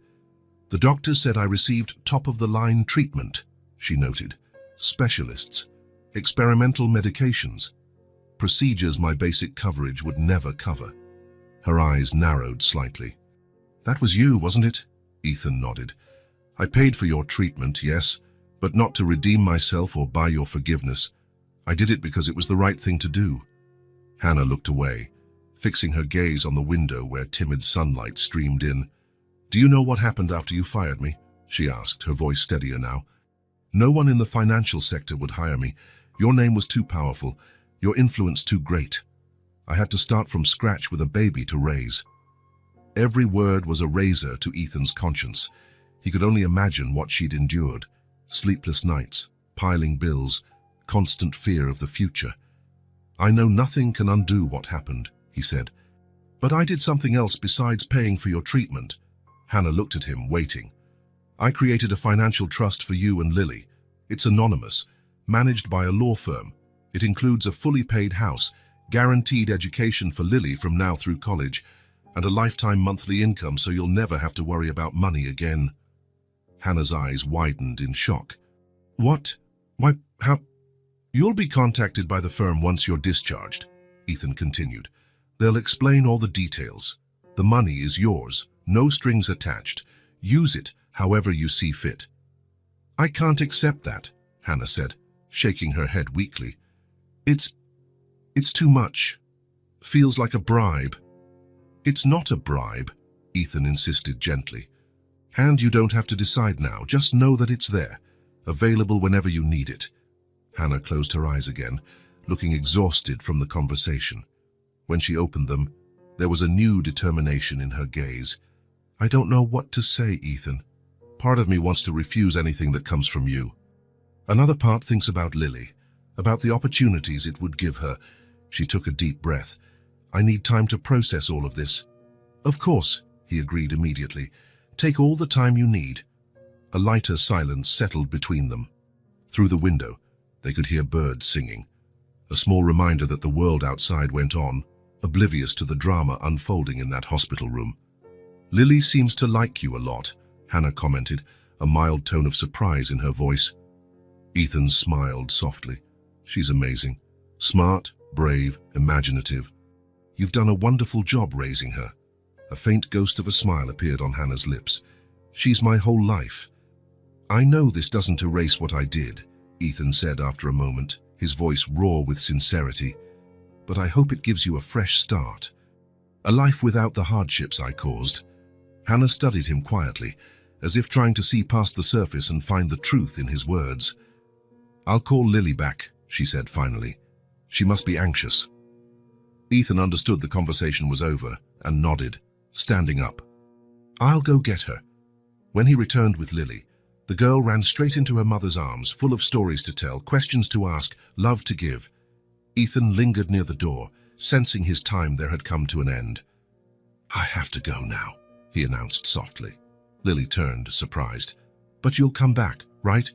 S1: The doctor said I received top-of-the-line treatment, she noted. Specialists, experimental medications, procedures my basic coverage would never cover. Her eyes narrowed slightly. That was you, wasn't it? Ethan nodded. I paid for your treatment, yes, but not to redeem myself or buy your forgiveness. I did it because it was the right thing to do. Hannah looked away, fixing her gaze on the window where timid sunlight streamed in. Do you know what happened after you fired me? She asked, her voice steadier now. No one in the financial sector would hire me. Your name was too powerful, your influence too great. I had to start from scratch with a baby to raise. Every word was a razor to Ethan's conscience. He could only imagine what she'd endured. Sleepless nights, piling bills, constant fear of the future. I know nothing can undo what happened, he said. But I did something else besides paying for your treatment. Hannah looked at him, waiting. I created a financial trust for you and Lily. It's anonymous, managed by a law firm. It includes a fully paid house, guaranteed education for Lily from now through college, and a lifetime monthly income so you'll never have to worry about money again. Hannah's eyes widened in shock. What? Why, how? You'll be contacted by the firm once you're discharged, Ethan continued. They'll explain all the details. The money is yours, no strings attached. Use it however you see fit. I can't accept that, Hannah said, shaking her head weakly. It's too much. Feels like a bribe. It's not a bribe, Ethan insisted gently. And you don't have to decide now, just know that it's there, available whenever you need it. Hannah closed her eyes again, looking exhausted from the conversation. When she opened them, there was a new determination in her gaze. I don't know what to say, Ethan. Part of me wants to refuse anything that comes from you. Another part thinks about Lily, about the opportunities it would give her. She took a deep breath. I need time to process all of this. Of course, he agreed immediately. Take all the time you need. A lighter silence settled between them. Through the window, they could hear birds singing, a small reminder that the world outside went on, oblivious to the drama unfolding in that hospital room. Lily seems to like you a lot, Hannah commented, a mild tone of surprise in her voice. Ethan smiled softly. She's amazing. Smart, brave, imaginative. You've done a wonderful job raising her. A faint ghost of a smile appeared on Hannah's lips. She's my whole life. I know this doesn't erase what I did, Ethan said after a moment, his voice raw with sincerity. But I hope it gives you a fresh start. A life without the hardships I caused. Hannah studied him quietly, as if trying to see past the surface and find the truth in his words. I'll call Lily back, she said finally. She must be anxious. Ethan understood the conversation was over and nodded, standing up. I'll go get her. When he returned with Lily, the girl ran straight into her mother's arms, full of stories to tell, questions to ask, love to give. Ethan lingered near the door, sensing his time there had come to an end. I have to go now, he announced softly. Lily turned, surprised. But you'll come back, right?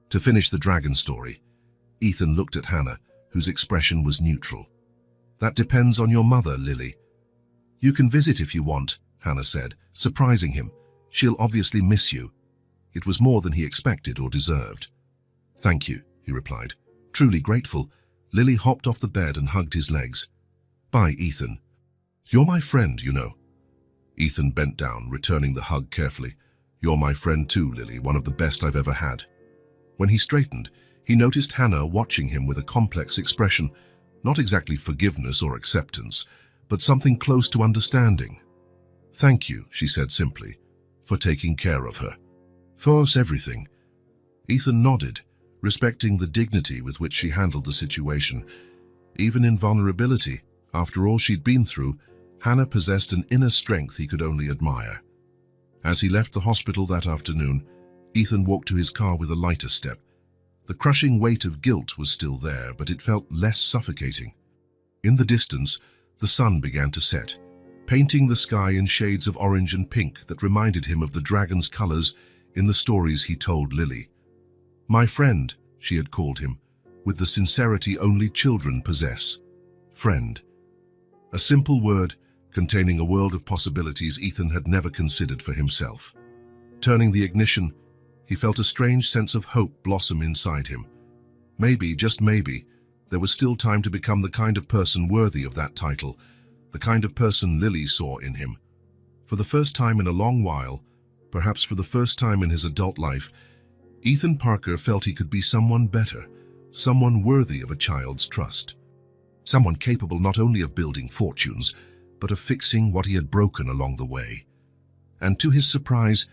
S1: To finish the dragon story, Ethan looked at Hannah, whose expression was neutral. That depends on your mother, Lily. You can visit if you want, Hannah said, surprising him. She'll obviously miss you. It was more than he expected or deserved. Thank you, he replied. Truly grateful. Lily hopped off the bed and hugged his legs. Bye, Ethan. You're my friend, you know. Ethan bent down, returning the hug carefully. You're my friend too, Lily, one of the best I've ever had. When he straightened, he noticed Hannah watching him with a complex expression, not exactly forgiveness or acceptance, but something close to understanding. Thank you, she said simply, for taking care of her. For us everything. Ethan nodded, respecting the dignity with which she handled the situation. Even in vulnerability, after all she'd been through, Hannah possessed an inner strength he could only admire. As he left the hospital that afternoon, Ethan walked to his car with a lighter step. The crushing weight of guilt was still there, but it felt less suffocating. In the distance, the sun began to set, painting the sky in shades of orange and pink that reminded him of the dragon's colors in the stories he told Lily. My friend, she had called him, with the sincerity only children possess. Friend. A simple word containing a world of possibilities Ethan had never considered for himself. Turning the ignition, he felt a strange sense of hope blossom inside him. Maybe, just maybe, there was still time to become the kind of person worthy of that title, the kind of person Lily saw in him. For the first time in a long while, perhaps for the first time in his adult life, Ethan Parker felt he could be someone better, someone worthy of a child's trust. Someone capable not only of building fortunes, but of fixing what he had broken along the way. And to his surprise,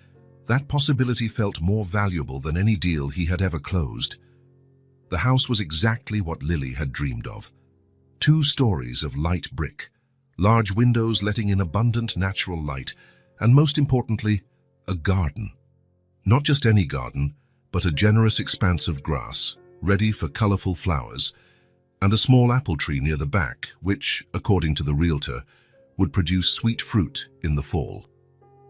S1: that possibility felt more valuable than any deal he had ever closed. The house was exactly what Lily had dreamed of. 2 stories of light brick, large windows letting in abundant natural light, and most importantly, a garden. Not just any garden, but a generous expanse of grass, ready for colorful flowers, and a small apple tree near the back, which, according to the realtor, would produce sweet fruit in the fall.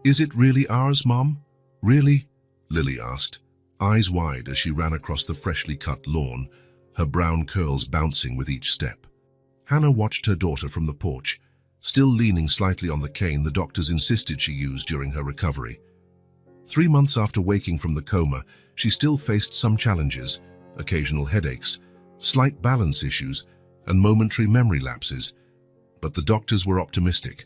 S1: Is it really ours, Mom? Really? Lily asked, eyes wide as she ran across the freshly cut lawn, her brown curls bouncing with each step. Hannah watched her daughter from the porch, still leaning slightly on the cane the doctors insisted she use during her recovery. 3 months after waking from the coma, she still faced some challenges, occasional headaches, slight balance issues, and momentary memory lapses. But the doctors were optimistic.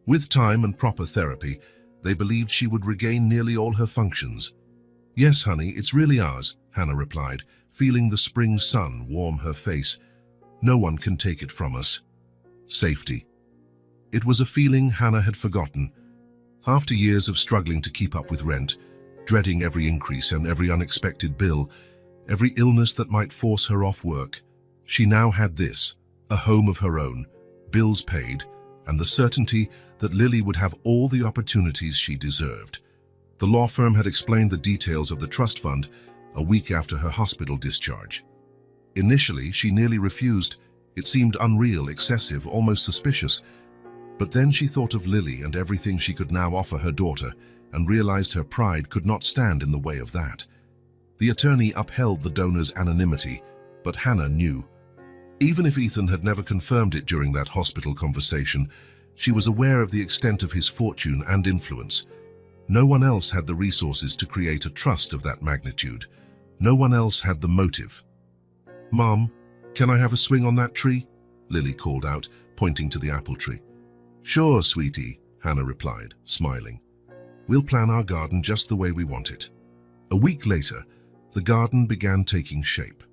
S1: With time and proper therapy, they believed she would regain nearly all her functions. Yes, honey, it's really ours, Hannah replied, feeling the spring sun warm her face. No one can take it from us. Safety. It was a feeling Hannah had forgotten. After years of struggling to keep up with rent, dreading every increase and every unexpected bill, every illness that might force her off work, she now had this, a home of her own, bills paid, and the certainty that Lily would have all the opportunities she deserved. The law firm had explained the details of the trust fund a week after her hospital discharge. Initially, she nearly refused. It seemed unreal, excessive, almost suspicious. But then she thought of Lily and everything she could now offer her daughter and realized her pride could not stand in the way of that. The attorney upheld the donor's anonymity, but Hannah knew. Even if Ethan had never confirmed it during that hospital conversation, she was aware of the extent of his fortune and influence. No one else had the resources to create a trust of that magnitude. No one else had the motive. Mom, can I have a swing on that tree? Lily called out, pointing to the apple tree. Sure, sweetie, Hannah replied, smiling. We'll plan our garden just the way we want it. A week later, the garden began taking shape.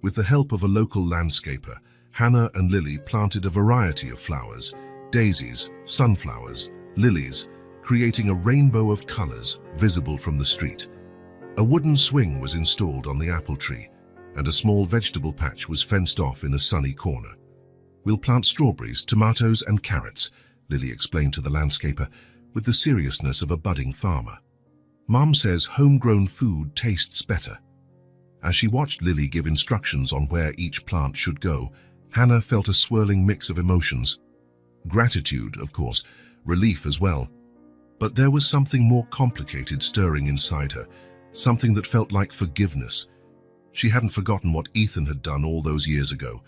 S1: With the help of a local landscaper, Hannah and Lily planted a variety of flowers, daisies, sunflowers, lilies, creating a rainbow of colors visible from the street. A wooden swing was installed on the apple tree, and a small vegetable patch was fenced off in a sunny corner. We'll plant strawberries, tomatoes, and carrots, Lily explained to the landscaper, with the seriousness of a budding farmer. Mom says homegrown food tastes better. As she watched Lily give instructions on where each plant should go, Hannah felt a swirling mix of emotions. Gratitude, of course, relief as well. But there was something more complicated stirring inside her, something that felt like forgiveness. She hadn't forgotten what Ethan had done all those years ago.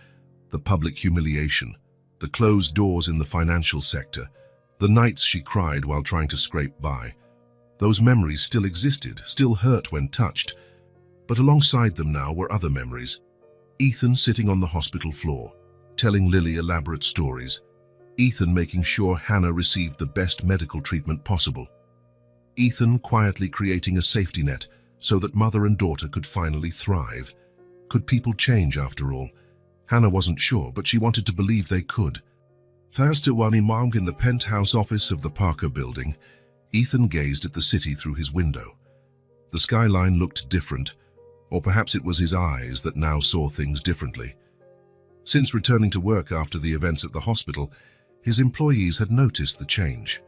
S1: The public humiliation, the closed doors in the financial sector, the nights she cried while trying to scrape by. Those memories still existed, still hurt when touched. But alongside them now were other memories. Ethan sitting on the hospital floor, telling Lily elaborate stories. Ethan making sure Hannah received the best medical treatment possible. Ethan quietly creating a safety net so that mother and daughter could finally thrive. Could people change after all? Hannah wasn't sure, but she wanted to believe they could. Thursday morning in the penthouse office of the Parker building, Ethan gazed at the city through his window. The skyline looked different, or perhaps it was his eyes that now saw things differently. Since returning to work after the events at the hospital, his employees had noticed the change.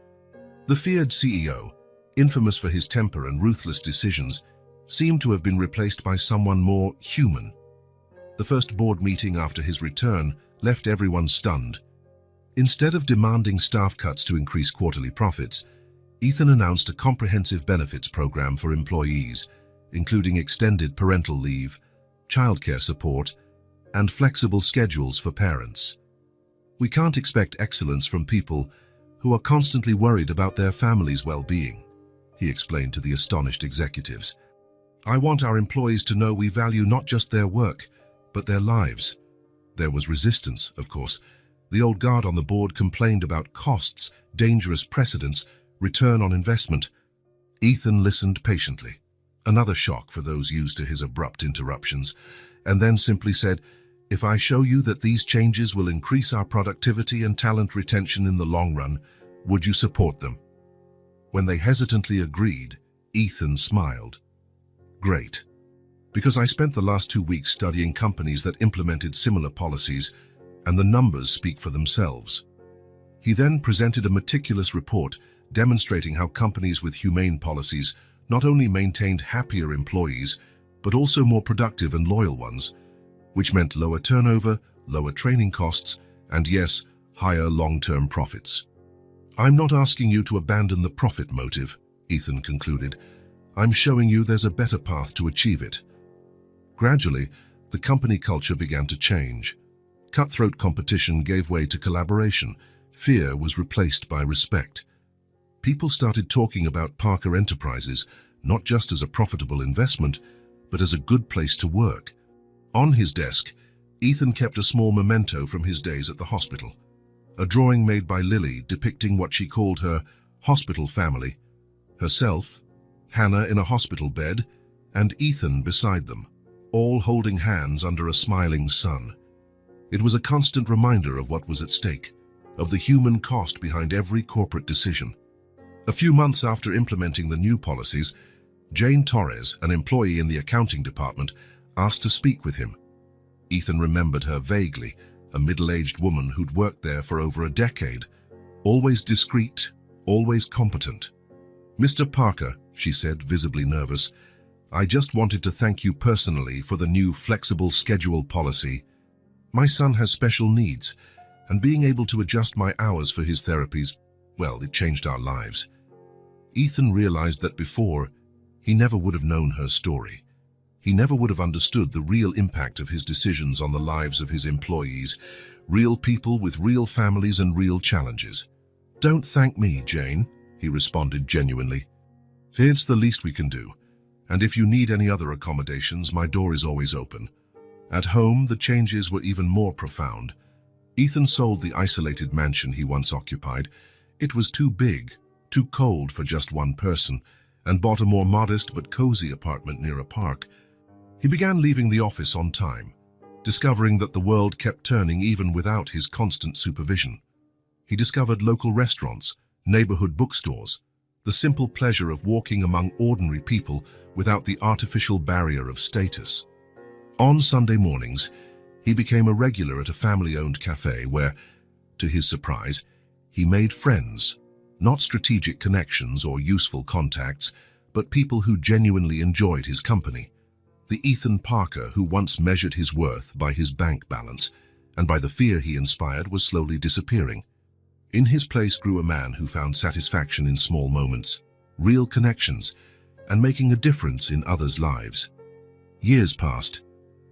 S1: The feared CEO, infamous for his temper and ruthless decisions, seemed to have been replaced by someone more human. The first board meeting after his return left everyone stunned. Instead of demanding staff cuts to increase quarterly profits, Ethan announced a comprehensive benefits program for employees, including extended parental leave, childcare support, and flexible schedules for parents. We can't expect excellence from people who are constantly worried about their family's well-being, he explained to the astonished executives. I want our employees to know we value not just their work, but their lives. There was resistance, of course. The old guard on the board complained about costs, dangerous precedents, return on investment. Ethan listened patiently, another shock for those used to his abrupt interruptions, and then simply said, if I show you that these changes will increase our productivity and talent retention in the long run, would you support them? When they hesitantly agreed, Ethan smiled. Great. Because I spent the last 2 weeks studying companies that implemented similar policies, and the numbers speak for themselves. He then presented a meticulous report demonstrating how companies with humane policies not only maintained happier employees, but also more productive and loyal ones, which meant lower turnover, lower training costs, and yes, higher long-term profits. I'm not asking you to abandon the profit motive, Ethan concluded. I'm showing you there's a better path to achieve it. Gradually, the company culture began to change. Cutthroat competition gave way to collaboration. Fear was replaced by respect. People started talking about Parker Enterprises not just as a profitable investment, but as a good place to work. On his desk, Ethan kept a small memento from his days at the hospital. A drawing made by Lily depicting what she called her hospital family. Herself, Hannah in a hospital bed, and Ethan beside them, all holding hands under a smiling sun. It was a constant reminder of what was at stake, of the human cost behind every corporate decision. A few months after implementing the new policies, Jane Torres, an employee in the accounting department, asked to speak with him. Ethan remembered her vaguely, a middle-aged woman who'd worked there for over a decade, always discreet, always competent. Mr. Parker, she said, visibly nervous, I just wanted to thank you personally for the new flexible schedule policy. My son has special needs, and being able to adjust my hours for his therapies, well, it changed our lives. Ethan realized that before, he never would have known her story. He never would have understood the real impact of his decisions on the lives of his employees, real people with real families and real challenges. Don't thank me, Jane, he responded genuinely. It's the least we can do, and if you need any other accommodations, my door is always open. At home, the changes were even more profound. Ethan sold the isolated mansion he once occupied. It was too big, too cold for just one person, and bought a more modest but cozy apartment near a park. He began leaving the office on time, discovering that the world kept turning even without his constant supervision. He discovered local restaurants, neighborhood bookstores, the simple pleasure of walking among ordinary people without the artificial barrier of status. On Sunday mornings, he became a regular at a family-owned cafe where, to his surprise, he made friends, not strategic connections or useful contacts, but people who genuinely enjoyed his company. The Ethan Parker who once measured his worth by his bank balance and by the fear he inspired was slowly disappearing. In his place grew a man who found satisfaction in small moments, real connections, and making a difference in others' lives. Years passed.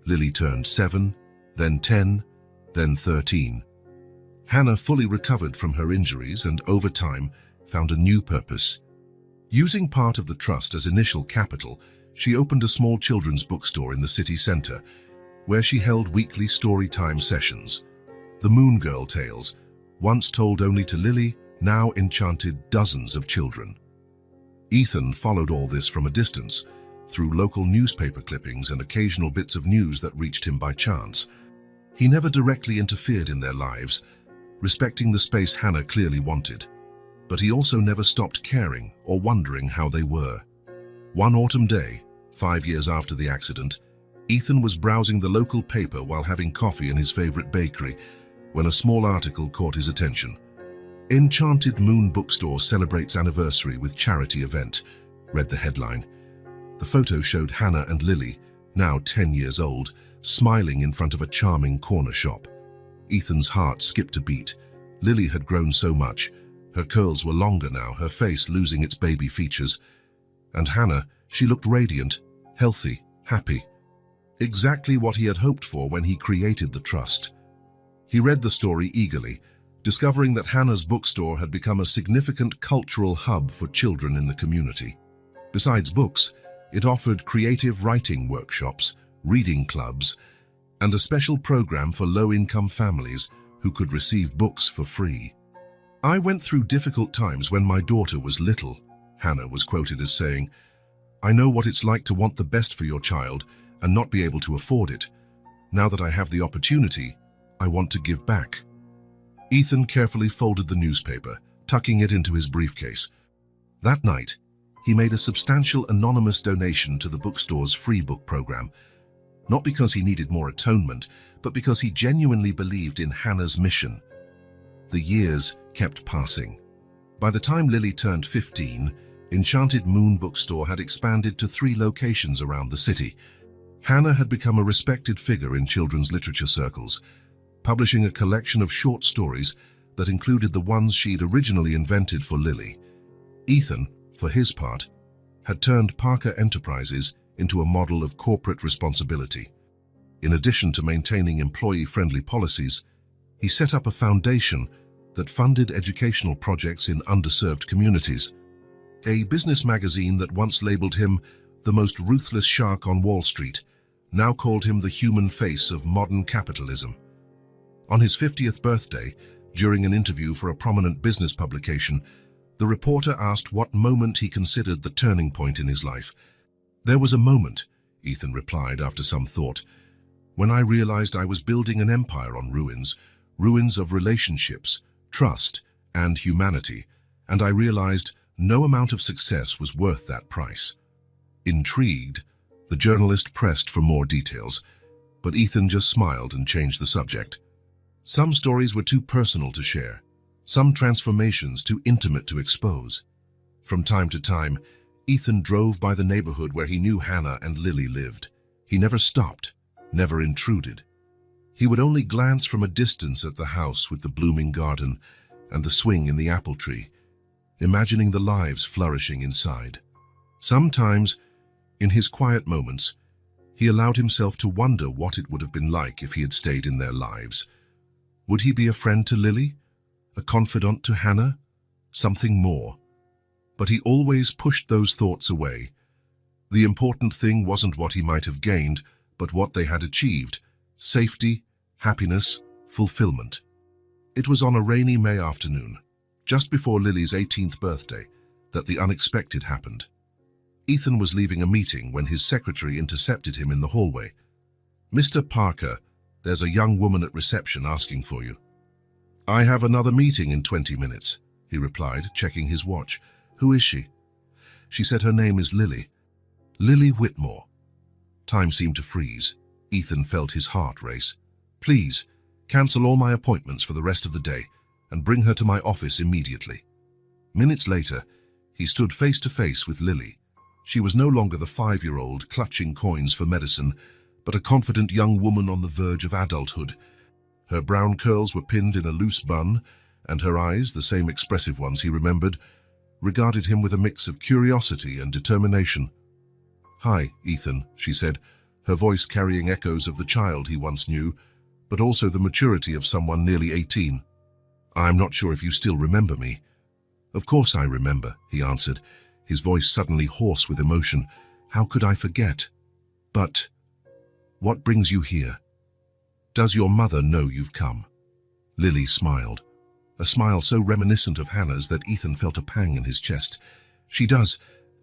S1: Lily turned 7, then 10, then 13. Hannah fully recovered from her injuries and, over time, found a new purpose. Using part of the trust as initial capital, she opened a small children's bookstore in the city center, where she held weekly story time sessions. The Moon Girl tales, once told only to Lily, now enchanted dozens of children. Ethan followed all this from a distance, through local newspaper clippings and occasional bits of news that reached him by chance. He never directly interfered in their lives, respecting the space Hannah clearly wanted. But he also never stopped caring or wondering how they were. One autumn day, 5 years after the accident, Ethan was browsing the local paper while having coffee in his favorite bakery when a small article caught his attention. "Enchanted Moon Bookstore celebrates anniversary with charity event," read the headline. The photo showed Hannah and Lily, now 10 years old, smiling in front of a charming corner shop. Ethan's heart skipped a beat. Lily had grown so much. Her curls were longer now, her face losing its baby features. And Hannah, she looked radiant, healthy, happy. Exactly what he had hoped for when he created the trust. He read the story eagerly, discovering that Hannah's bookstore had become a significant cultural hub for children in the community. Besides books, it offered creative writing workshops, reading clubs, and a special program for low-income families who could receive books for free. "I went through difficult times when my daughter was little," Hannah was quoted as saying. "I know what it's like to want the best for your child and not be able to afford it. Now that I have the opportunity, I want to give back." Ethan carefully folded the newspaper, tucking it into his briefcase. That night, he made a substantial anonymous donation to the bookstore's free book program, not because he needed more atonement, but because he genuinely believed in Hannah's mission. The years kept passing. By the time Lily turned 15, Enchanted Moon Bookstore had expanded to 3 locations around the city. Hannah had become a respected figure in children's literature circles, publishing a collection of short stories that included the ones she'd originally invented for Lily. Ethan, for his part, had turned Parker Enterprises into a model of corporate responsibility. In addition to maintaining employee-friendly policies, he set up a foundation that funded educational projects in underserved communities. A business magazine that once labeled him the most ruthless shark on Wall Street now called him the human face of modern capitalism. On his 50th birthday, during an interview for a prominent business publication, the reporter asked what moment he considered the turning point in his life. "There was a moment," Ethan replied after some thought, "when I realized I was building an empire on ruins of relationships, trust, and humanity, and I realized no amount of success was worth that price." Intrigued, the journalist pressed for more details, but Ethan just smiled and changed the subject. Some stories were too personal to share, some transformations too intimate to expose. From time to time, Ethan drove by the neighborhood where he knew Hannah and Lily lived. He never stopped, never intruded. He would only glance from a distance at the house with the blooming garden and the swing in the apple tree, imagining the lives flourishing inside. Sometimes, in his quiet moments, he allowed himself to wonder what it would have been like if he had stayed in their lives. Would he be a friend to Lily? A confidant to Hannah? Something more? But he always pushed those thoughts away. The important thing wasn't what he might have gained, but what they had achieved: safety, happiness, fulfillment. It was on a rainy May afternoon, just before Lily's 18th birthday, that the unexpected happened. Ethan was leaving a meeting when his secretary intercepted him in the hallway. "Mr. Parker, there's a young woman at reception asking for you." "I have another meeting in 20 minutes, he replied, checking his watch. "Who is she?" "She said her name is Lily." "Lily Whitmore." Time seemed to freeze. Ethan felt his heart race. "Please, cancel all my appointments for the rest of the day and bring her to my office immediately." Minutes later, he stood face to face with Lily. She was no longer the 5-year-old clutching coins for medicine, but a confident young woman on the verge of adulthood. Her brown curls were pinned in a loose bun, and her eyes, the same expressive ones he remembered, regarded him with a mix of curiosity and determination. "Hi, Ethan," she said, her voice carrying echoes of the child he once knew, but also the maturity of someone nearly 18. "I'm not sure if you still remember me." "Of course I remember," he answered, his voice suddenly hoarse with emotion. "How could I forget? But what brings you here? Does your mother know you've come?" Lily smiled, a smile so reminiscent of Hannah's that Ethan felt a pang in his chest. "She does.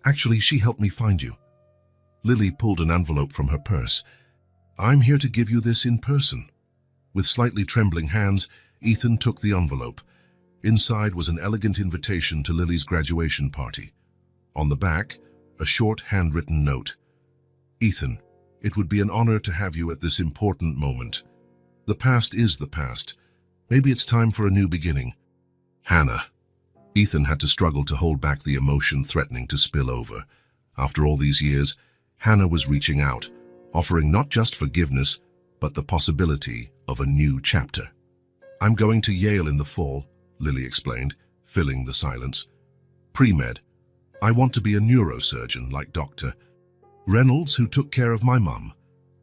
S1: Actually, she helped me find you." Lily pulled an envelope from her purse. "I'm here to give you this in person." With slightly trembling hands, Ethan took the envelope. Inside was an elegant invitation to Lily's graduation party. On the back, a short handwritten note. "Ethan, it would be an honor to have you at this important moment. The past is the past. Maybe it's time for a new beginning. Hannah." Ethan had to struggle to hold back the emotion threatening to spill over. After all these years, Hannah was reaching out, offering not just forgiveness, but the possibility of a new chapter. "I'm going to Yale in the fall," Lily explained, filling the silence. "Pre-med. I want to be a neurosurgeon like Dr. Reynolds, who took care of my mum."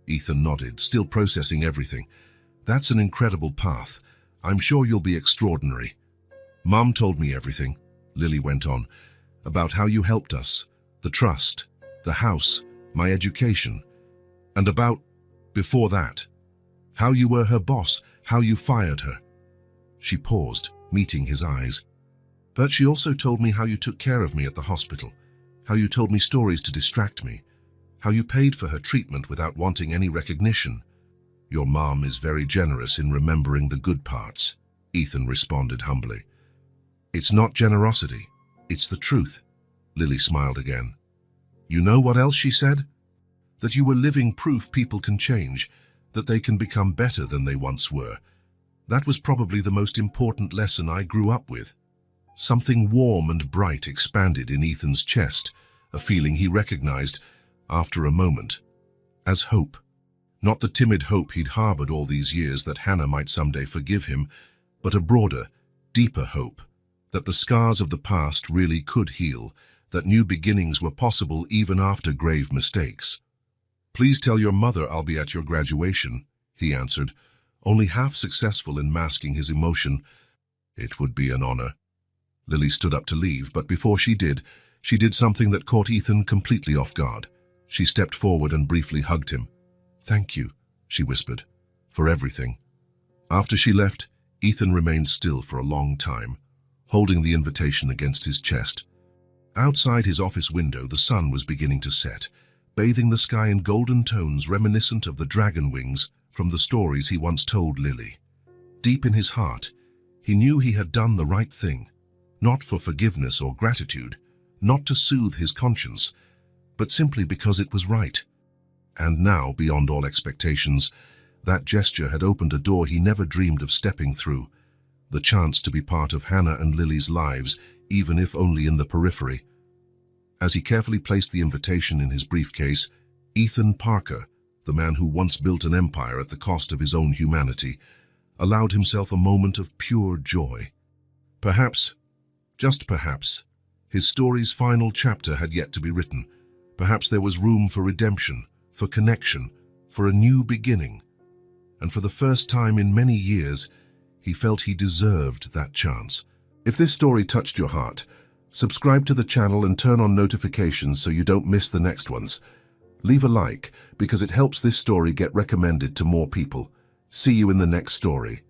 S1: Ethan nodded, still processing everything. "That's an incredible path. I'm sure you'll be extraordinary." "Mum told me everything," Lily went on, "about how you helped us, the trust, the house, my education, and about, before that, how you were her boss, how you fired her." She paused, meeting his eyes. "But she also told me how you took care of me at the hospital, how you told me stories to distract me, how you paid for her treatment without wanting any recognition." "Your mom is very generous in remembering the good parts," Ethan responded humbly. "It's not generosity, it's the truth." Lily smiled again. "You know what else she said? That you were living proof people can change, that they can become better than they once were. That was probably the most important lesson I grew up with." Something warm and bright expanded in Ethan's chest, a feeling he recognized, after a moment, as hope. Not the timid hope he'd harbored all these years that Hannah might someday forgive him, but a broader, deeper hope, that the scars of the past really could heal, that new beginnings were possible even after grave mistakes. "Please tell your mother I'll be at your graduation," he answered, only half successful in masking his emotion. "It would be an honor." Lily stood up to leave, but before she did something that caught Ethan completely off guard. She stepped forward and briefly hugged him. "Thank you," she whispered, "for everything." After she left, Ethan remained still for a long time, holding the invitation against his chest. Outside his office window, the sun was beginning to set, bathing the sky in golden tones reminiscent of the dragon wings from the stories he once told Lily. Deep in his heart, he knew he had done the right thing, not for forgiveness or gratitude, not to soothe his conscience, but simply because it was right. And now, beyond all expectations, that gesture had opened a door he never dreamed of stepping through, the chance to be part of Hannah and Lily's lives, even if only in the periphery. As he carefully placed the invitation in his briefcase, Ethan Parker, the man who once built an empire at the cost of his own humanity, allowed himself a moment of pure joy. Perhaps, just perhaps, his story's final chapter had yet to be written. Perhaps there was room for redemption, for connection, for a new beginning. And for the first time in many years, he felt he deserved that chance. If this story touched your heart, subscribe to the channel and turn on notifications so you don't miss the next ones. Leave a like because it helps this story get recommended to more people. See you in the next story.